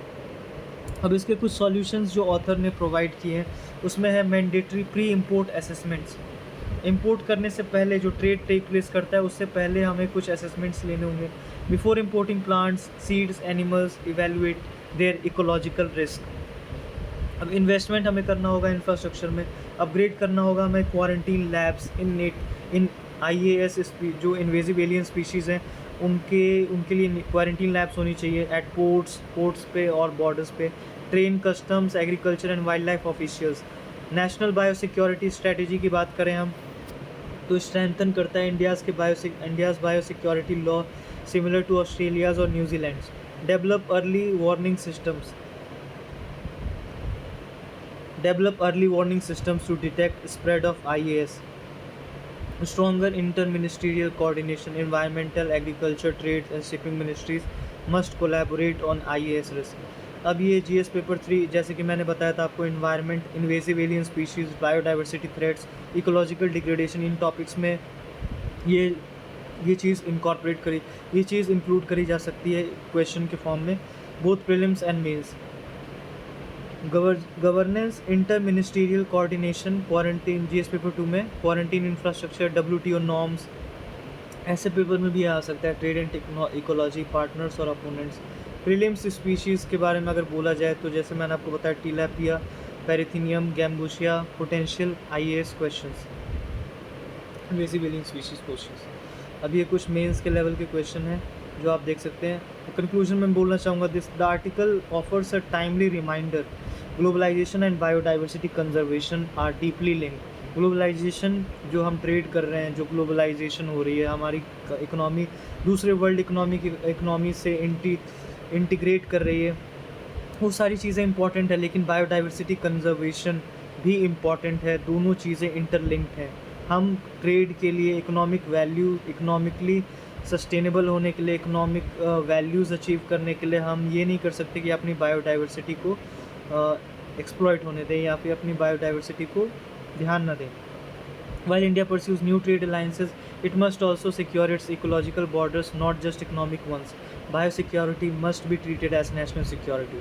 अब इसके कुछ सॉल्यूशंस जो ऑथर ने प्रोवाइड किए हैं उसमें है mandatory pre import assessments. Import करने से पहले जो ट्रेड टेक प्लेस करता है उससे पहले हमें कुछ असेसमेंट्स लेने होंगे। Before importing plants, seeds, animals, evaluate their ecological risk. अब इन्वेस्टमेंट हमें करना होगा इंफ्रास्ट्रक्चर में, अपग्रेड करना होगा हमें क्वारंटीन लैब्स इन IAS जो इन्वेजिव एलियन स्पीशीज़ हैं उनके लिए क्वारंटीन लैब्स होनी चाहिए एट पोर्ट्स पे और बॉर्डर्स पे। Train customs, agriculture and wildlife officials. National biosecurity strategy की बात करें हम तो स्ट्रेंथन करता है India's biosecurity law similar to Australia's और New Zealand's. Develop early warning systems to detect spread of IAS। Stronger interministerial coordination, environmental, agriculture, trade and shipping ministries must collaborate on IAS risk। अब ये GS paper 3 जैसे कि मैंने बताया था आपको, environment, invasive alien species, biodiversity threats, ecological degradation, इन topics में ये ये चीज़ इनकॉर्पोरेट करी, ये चीज़ इंक्लूड करी जा सकती है क्वेश्चन के फॉर्म में, both prelims and mains. Governance, inter ministerial coordination, quarantine, GS paper 2 में क्वारंटीन इंफ्रास्ट्रक्चर, डब्ल्यूटीओ नॉर्म्स, ऐसे पेपर में भी आ सकता है, ट्रेड एंड इकोलॉजी, पार्टनर्स और अपोनेंट्स। प्रीलिम्स स्पीशीज़ के बारे में अगर बोला जाए तो जैसे मैंने आपको बताया, tilapia, parthenium, gambusia, potential IAS questions, invasive alien species questions. अब ये कुछ मेंस के लेवल के क्वेश्चन हैं जो आप देख सकते हैं। कंक्लूजन में बोलना चाहूँगा, this the article offers a timely reminder, globalisation and biodiversity conservation are deeply linked. Globalisation, जो हम ट्रेड कर रहे हैं, जो ग्लोबलाइजेशन हो रही है, हमारी इकोनॉमी दूसरे वर्ल्ड इकोनॉमी से इंटीग्रेट कर रही है, वो सारी चीज़ें इंपॉर्टेंट है, लेकिन बायोडाइवर्सिटी कंजर्वेशन भी इम्पॉर्टेंट है। दोनों चीज़ें इंटरलिंक्ड हैं। हम ट्रेड के लिए, इकोनॉमिक वैल्यू, इकोनॉमिकली सस्टेनेबल होने के लिए, इकोनॉमिक वैल्यूज़ अचीव करने के लिए हम ये नहीं कर सकते कि अपनी बायोडाइवर्सिटी को एक्सप्लॉइट होने दें या फिर अपनी बायोडाइवर्सिटी को ध्यान न दें। While India pursues new trade alliances, it must also secure its ecological borders, not just economic ones. Biosecurity must be treated as national security.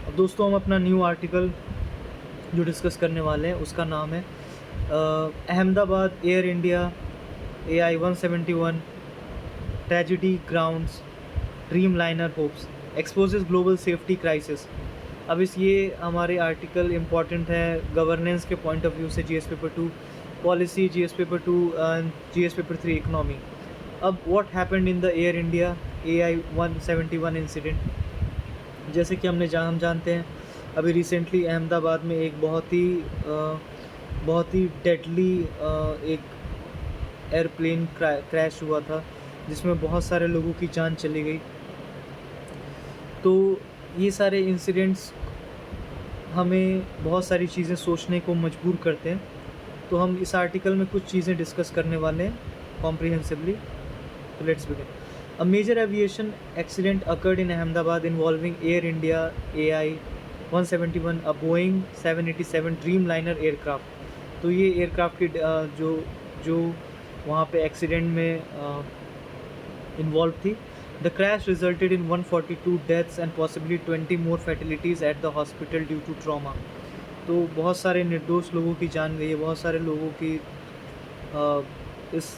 अब दोस्तों, हम अपना न्यू आर्टिकल जो डिस्कस करने वाले हैं उसका नाम है Ahmedabad Air India AI 171 tragedy grounds Dreamliner hopes exposes global safety crisis. अब ये हमारे आर्टिकल इम्पॉर्टेंट है गवर्नेंस के पॉइंट ऑफ व्यू से, GS paper 2 policy, GS paper 2 GS paper 3 economy. अब what happened in the Air India AI 171 incident, जैसे कि हम जानते हैं अभी रिसेंटली अहमदाबाद में एक बहुत ही डेडली एक एयरप्लेन क्रैश हुआ था जिसमें बहुत सारे लोगों की जान चली गई। तो ये सारे इंसिडेंट्स हमें बहुत सारी चीज़ें सोचने को मजबूर करते हैं। तो हम इस आर्टिकल में कुछ चीज़ें डिस्कस करने वाले हैं कॉम्प्रिहेंसिवली। तो let's begin. A major aviation accident occurred in Ahmedabad involving Air India AI 171, a Boeing 787 Dreamliner aircraft. तो ये एयरक्राफ्ट की जो वहाँ पे एक्सीडेंट में इन्वॉल्व थी। The crash resulted in 142 deaths and possibly 20 more fatalities at the hospital due to trauma. तो बहुत सारे निर्दोष लोगों की जान गई है, बहुत सारे लोगों की इस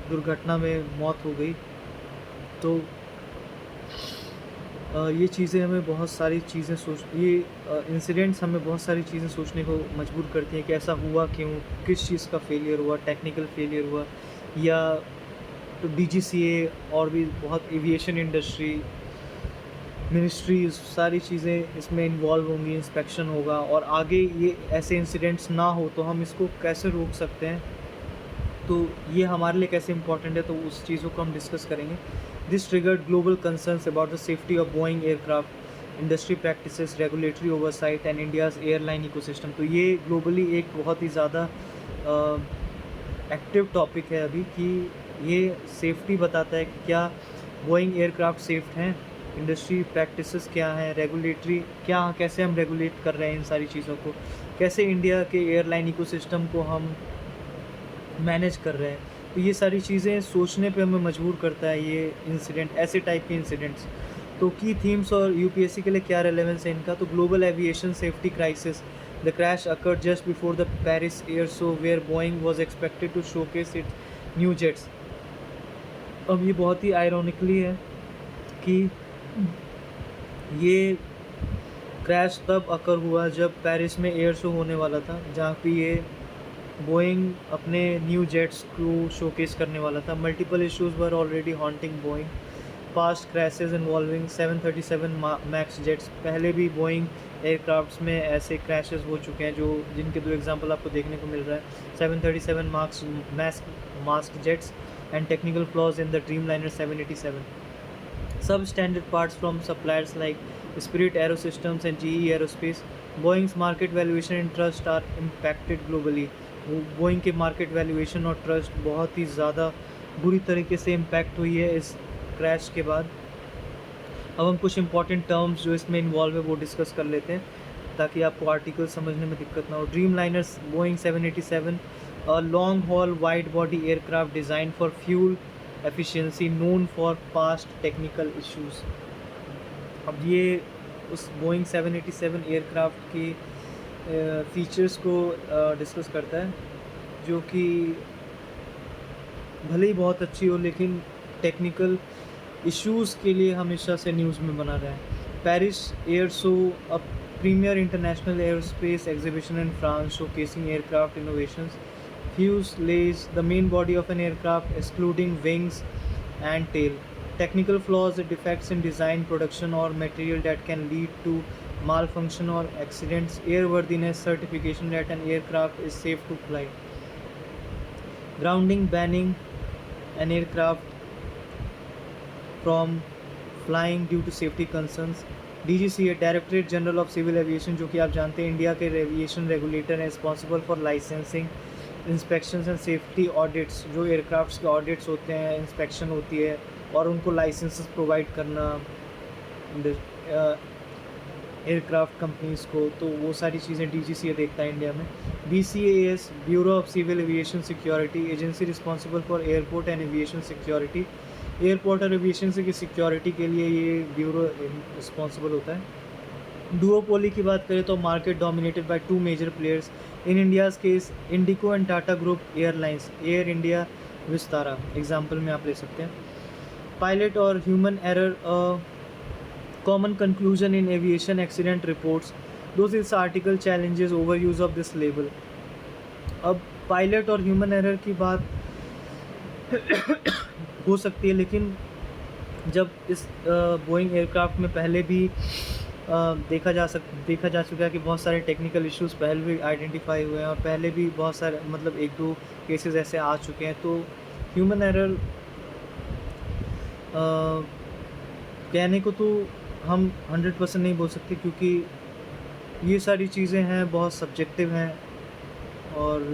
दुर्घटना में मौत हो गई। तो ये चीज़ें हमें बहुत सारी चीज़ें इंसिडेंट्स हमें बहुत सारी चीज़ें सोचने को मजबूर करती हैं कि ऐसा हुआ क्यों, किस चीज़ का फेलियर हुआ, टेक्निकल फेलियर हुआ या तो DGCA और भी बहुत एविएशन इंडस्ट्री, मिनिस्ट्रीज़, सारी चीज़ें इसमें इन्वॉल्व होंगी, इंस्पेक्शन होगा और आगे ये ऐसे इंसिडेंट्स ना हो तो हम इसको कैसे रोक सकते हैं, तो ये हमारे लिए कैसे इंपॉर्टेंट है, तो उस चीज़ों को हम डिस्कस करेंगे। This triggered global concerns about the safety of Boeing aircraft, industry practices, regulatory oversight and India's airline ecosystem. तो ये ग्लोबली एक बहुत ही ज़्यादा एक्टिव टॉपिक है अभी कि ये सेफ्टी बताता है कि क्या बोइंग एयरक्राफ्ट सेफ हैं, इंडस्ट्री प्रैक्टिसेस क्या हैं, रेगुलेटरी क्या, कैसे हम रेगुलेट कर रहे हैं इन सारी चीज़ों को, कैसे इंडिया के एयरलाइन इकोसिस्टम को हम मैनेज कर रहे हैं। तो ये सारी चीज़ें सोचने पे हमें मजबूर करता है ये इंसिडेंट, ऐसे टाइप के इंसिडेंट्स। तो की थीम्स और यूपीएससी के लिए क्या रेलेवेंस है इनका, तो global aviation safety crisis, the crash occurred just before the Paris Air Show where Boeing was expected to showcase its new jets. अब ये बहुत ही आयरॉनिकली है कि ये क्रैश तब अकर हुआ जब पेरिस में एयर शो होने वाला था, जहाँ पे ये बोइंग अपने न्यू जेट्स को शोकेस करने वाला था। Multiple issues were already haunting Boeing, past crashes involving 737 max jets. पहले भी बोइंग एयरक्राफ्ट्स में ऐसे क्रैशेस हो चुके हैं, जो जिनके दो एग्जांपल आपको देखने को मिल रहा है, 737 mask jets and technical flaws in the Dreamliner 787. Substandard parts from suppliers like Spirit Aerosystems and GE Aerospace. Boeing's market valuation and trust are impacted globally. Boeing के market valuation और trust बहुत ही ज़्यादा बुरी तरीके से impact हुई है इस crash के बाद। अब हम कुछ इंपॉर्टेंट टर्म्स जो इसमें इन्वॉल्व है वो डिस्कस कर लेते हैं ताकि आपको आर्टिकल समझने में दिक्कत ना हो। Dream liners Boeing 787, a long haul wide body aircraft design for fuel efficiency known for past technical issues. अब ये उस बोइंग 787 एयरक्राफ्ट के फीचर्स को डिस्कस करता है, जो कि भले ही बहुत अच्छी हो लेकिन टेक्निकल इश्यूज़ के लिए हमेशा से न्यूज़ में बना रहा है। Paris Air show, a premiere international aerospace exhibition in France showcasing aircraft innovations, fuselage the main body of an aircraft excluding wings and tail, technical flaws, defects in design, production or material that can lead to malfunction or accidents, airworthiness certification that an aircraft is safe to fly, grounding, banning an aircraft from flying due to safety concerns। DGCA Directorate General of civil Aviation, जो कि आप जानते हैं India के aviation regulator है, responsible for licensing, inspections and safety audits, जो aircrafts के audits होते हैं, इंस्पेक्शन होती है और उनको लाइसेंसेस प्रोवाइड करना एयरक्राफ्ट कंपनीज़ को, तो वो सारी चीज़ें DGCA देखता है इंडिया में। BCAS bureau of civil aviation security, agency responsible for airport and aviation security, airport और एविएशन की सिक्योरिटी के लिए ये ब्यूरो रिस्पॉन्सिबल होता है। डुओपोली की बात करें तो market dominated by two major players in India's case, IndiGo and Tata group airlines, air India, Vistara example में आप ले सकते हैं। पायलट और human error, common conclusion in aviation accident reports, those is article challenges over use of this label. अब pilot और human error की बात हो सकती है, लेकिन जब इस बोइंग एयरक्राफ्ट में पहले भी देखा जा चुका है कि बहुत सारे टेक्निकल इश्यूज़ पहले भी आइडेंटिफाई हुए हैं और पहले भी बहुत सारे मतलब एक दो केसेस ऐसे आ चुके हैं, तो ह्यूमन एरर कहने को तो हम 100% नहीं बोल सकते, क्योंकि ये सारी चीज़ें हैं बहुत सब्जेक्टिव हैं। और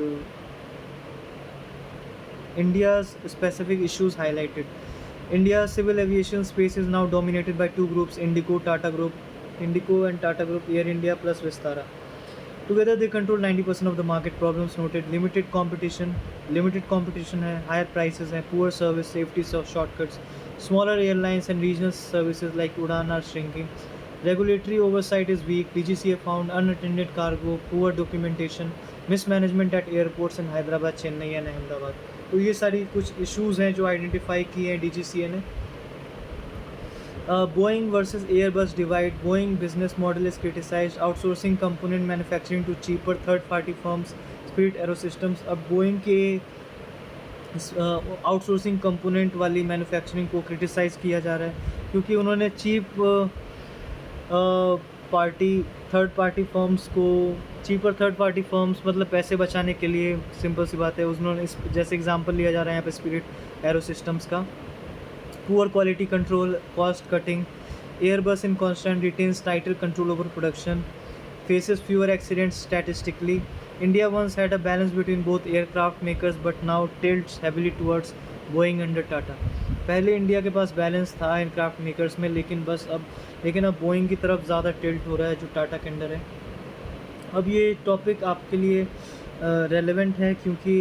India's specific issues highlighted. India's civil aviation space is now dominated by two groups, Indico and Tata Group, Air India plus Vistara. Together they control 90% of the market. Problems noted: limited competition है, higher prices हैं, poor service, safety shortcuts, smaller airlines and regional services like Udan are shrinking. Regulatory oversight is weak. DGCA found unattended cargo, poor documentation, mismanagement at airports in Hyderabad, Chennai and Ahmedabad. तो ये सारी कुछ issues हैं जो identify किए हैं DGCA ने। Boeing versus Airbus divide, Boeing business model is criticised, outsourcing component manufacturing to cheaper third party firms, Spirit AeroSystems. अब बोइंग के आउटसोर्सिंग कंपोनेंट वाली मैन्युफैक्चरिंग को क्रिटिसाइज़ किया जा रहा है, क्योंकि उन्होंने थर्ड पार्टी फर्म्स मतलब पैसे बचाने के लिए, सिंपल सी बात है, उन्होंने जैसे एग्जांपल लिया जा रहा है यहाँ पे स्पिरिट एरोसिस्टम्स का। Poor quality control, cost cutting, Airbus in constant retains tighter control over production, faces fewer accidents statistically. India once had a balance between both aircraft makers but now tilts heavily towards Boeing under Tata. पहले India के पास balance था aircraft makers में, लेकिन अब Boeing की तरफ ज़्यादा टिल्ट हो रहा है जो टाटा के अंडर है। अब ये टॉपिक आपके लिए रेलेवेंट है, क्योंकि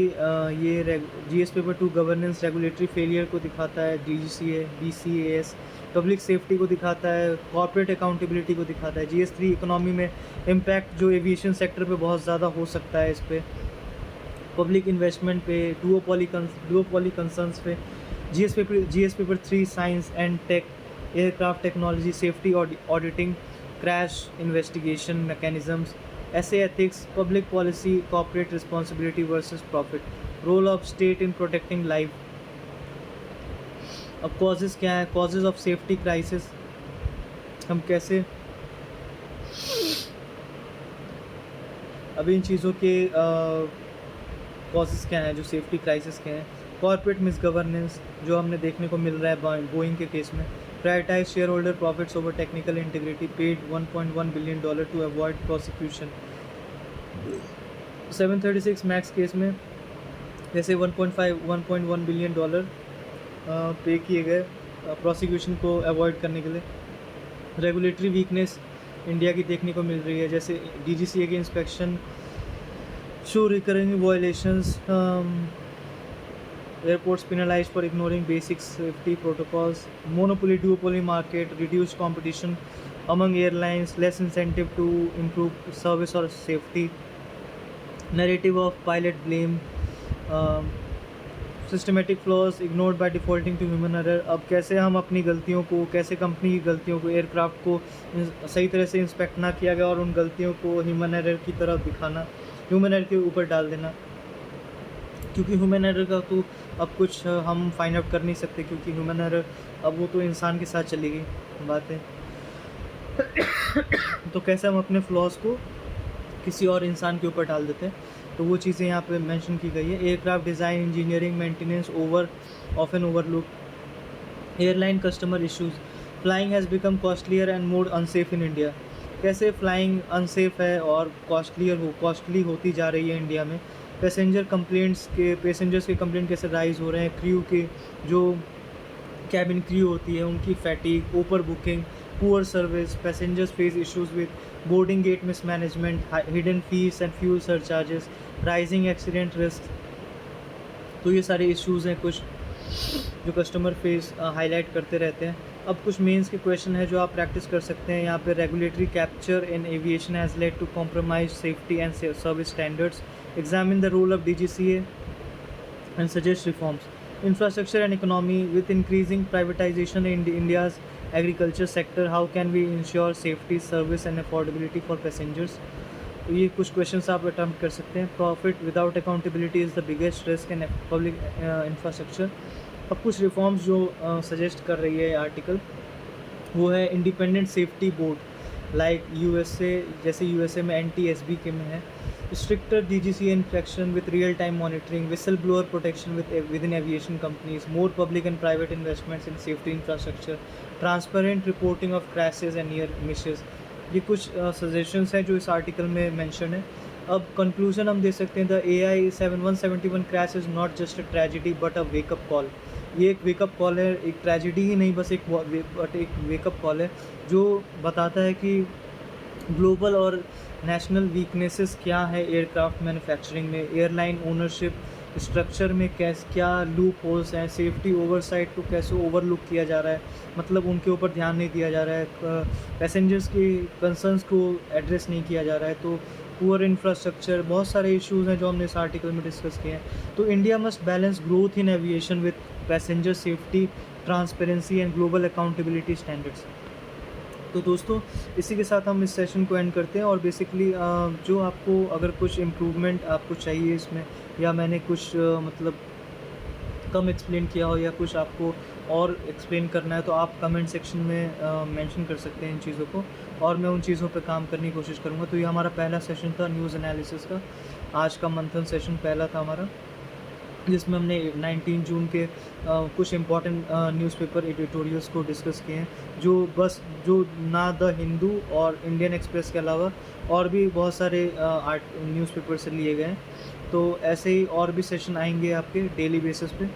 ये GS paper 2 governance regulatory failure को दिखाता है, DGCA BCAS पब्लिक सेफ्टी को दिखाता है, कॉर्पोरेट अकाउंटेबिलिटी को दिखाता है, GS 3 इकोनॉमी में इम्पैक्ट जो एविएशन सेक्टर पे बहुत ज़्यादा हो सकता है, इस पर पब्लिक इन्वेस्टमेंट पे, डुओपोली कंसर्न्स पे, GS paper 3 science and tech, aircraft technology, safety auditing, crash investigation mechanisms, ऐसे ethics, public policy, corporate responsibility versus profit, role of state in protecting life. अब कॉजेज़ क्या है, कॉजेज़ ऑफ सेफ्टी क्राइसिस, हम कैसे अभी इन चीज़ों के कॉजेज़ क्या हैं जो सेफ्टी क्राइसिस के हैं। कॉर्पोरेट मिसगवर्नेंस जो हमने देखने को मिल रहा है बोइंग के केस में, prioritise share holder profits over technical integrity, paid $1.1 billion to avoid prosecution. 736 Max case में जैसे 1.1 बिलियन डॉलर पे किए गए प्रोसिक्यूशन को अवॉइड करने के लिए। रेगुलेटरी वीकनेस इंडिया की देखने को मिल रही है, जैसे DGCA की inspection show recurring violations, airports penalized for ignoring basic safety protocols, monopoly duopoly market, reduced competition among airlines, less incentive to improve service or safety, narrative of pilot blame, systematic flaws ignored by defaulting to human error. अब कैसे हम अपनी गलतियों को, कैसे company की गलतियों को, एयरक्राफ्ट को सही तरह से इंस्पेक्ट ना किया गया और उन गलतियों को ह्यूमन एरर की तरफ दिखाना, ह्यूमन एरर के ऊपर डाल देना, क्योंकि ह्यूमन एरर का तो अब कुछ हम फाइंड आउट कर नहीं सकते, क्योंकि ह्यूमन एरर अब वो तो इंसान के साथ चलेगी बातें। तो कैसे हम अपने फ्लॉज को किसी और इंसान के ऊपर डाल देते हैं, तो वो चीज़ें यहाँ पे मेंशन की गई है। Aircraft design, engineering, maintenance often overlook, airline customer issues, flying has become costlier and more unsafe in India. कैसे फ्लाइंग अनसेफ है और कॉस्टली होती जा रही है इंडिया में। पैसेंजर्स के कंप्लेंट कैसे राइज हो रहे हैं। क्रू के जो कैबिन क्रू होती है उनकी fatigue, over booking, poor service, passengers face issues with boarding gate mismanagement, hidden fees and fuel surcharges, rising accident risk. तो ये सारे इश्यूज़ हैं कुछ जो कस्टमर फेस हाईलाइट करते रहते हैं। अब कुछ मेंस के क्वेश्चन है जो आप प्रैक्टिस कर सकते हैं यहाँ पे। Regulatory capture in aviation has led to compromise safety and service standards. Examine the role of DGCA and suggest reforms. Infrastructure and economy, with increasing privatization in India's agriculture sector, how can we ensure safety, service and affordability for passengers? तो ये कुछ questions आप attempt कर सकते हैं। Profit without accountability is the biggest risk in public infrastructure. अब कुछ reforms जो सजेस्ट कर रही है आर्टिकल, वो है independent safety board like USA, जैसे USA में NTSB के में है। Stricter DGCA inspection with real-time monitoring, whistleblower protection within aviation companies, more public and private investments in safety infrastructure, transparent reporting of crashes and near misses। ये कुछ suggestions हैं जो इस आर्टिकल में मेंशन है। अब कंक्लूजन हम दे सकते हैं, the AI 7171 crash is not just a tragedy but a wake up call. ये एक वेकअप कॉल है, एक ट्रेजिडी ही नहीं, बस एक वेकअप कॉल है जो बताता है कि ग्लोबल और नेशनल वीकनेसेस क्या है एयरक्राफ्ट मैन्युफैक्चरिंग में, एयरलाइन ओनरशिप स्ट्रक्चर में क्या लूप होल्स हैं, सेफ्टी ओवरसाइट को कैसे ओवरलुक किया जा रहा है, मतलब उनके ऊपर ध्यान नहीं दिया जा रहा है, पैसेंजर्स की कंसर्न्स को एड्रेस नहीं किया जा रहा है। तो पुअर इंफ्रास्ट्रक्चर, बहुत सारे इश्यूज़ हैं जो हमने इस आर्टिकल में डिस्कस किए हैं। तो India must balance growth in aviation with passenger safety, transparency and global accountability standards. तो दोस्तों इसी के साथ हम इस सेशन को एंड करते हैं। और बेसिकली जो आपको अगर कुछ इम्प्रूवमेंट आपको चाहिए इसमें, या मैंने कुछ मतलब कम एक्सप्लेन किया हो या कुछ आपको और एक्सप्लेन करना है, तो आप कमेंट सेक्शन में मेंशन कर सकते हैं इन चीज़ों को, और मैं उन चीज़ों पर काम करने की कोशिश करूँगा। तो ये हमारा पहला सेशन था न्यूज़ एनालिसिस का। आज का मंथन सेशन पहला था हमारा, जिसमें हमने 19 जून के कुछ इम्पॉर्टेंट न्यूज़पेपर एडिटोरियल्स को डिस्कस किए हैं, जो ना द हिंदू और इंडियन एक्सप्रेस के अलावा और भी बहुत सारे न्यूज़पेपर से लिए गए हैं। तो ऐसे ही और भी सेशन आएंगे आपके डेली बेसिस पे।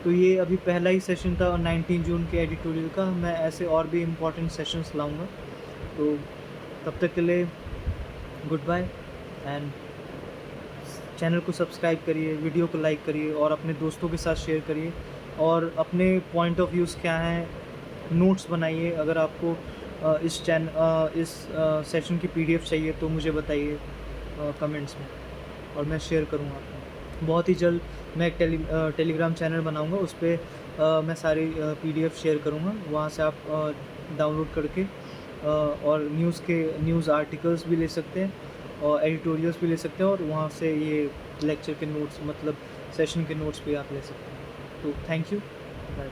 तो ये अभी पहला ही सेशन था 19 जून के एडिटोरियल का। मैं ऐसे और भी इम्पॉर्टेंट सेशंस लाऊंगा। तो तब तक के लिए गुड बाय, एंड चैनल को सब्सक्राइब करिए, वीडियो को लाइक करिए और अपने दोस्तों के साथ शेयर करिए, और अपने पॉइंट ऑफ व्यूज़ क्या हैं नोट्स बनाइए। अगर आपको इस सेशन की PDF चाहिए तो मुझे बताइए कमेंट्स में, और मैं शेयर करूँगा आपको। बहुत ही जल्द मैं एक टेलीग्राम चैनल बनाऊँगा, उस पर मैं सारी PDF शेयर करूँगा। वहाँ से आप डाउनलोड करके और न्यूज़ आर्टिकल्स भी ले सकते हैं और एडिटोरियल्स भी ले सकते हैं, और वहाँ से ये लेक्चर के नोट्स, मतलब सेशन के नोट्स भी आप ले सकते हैं। तो थैंक यू, बाय।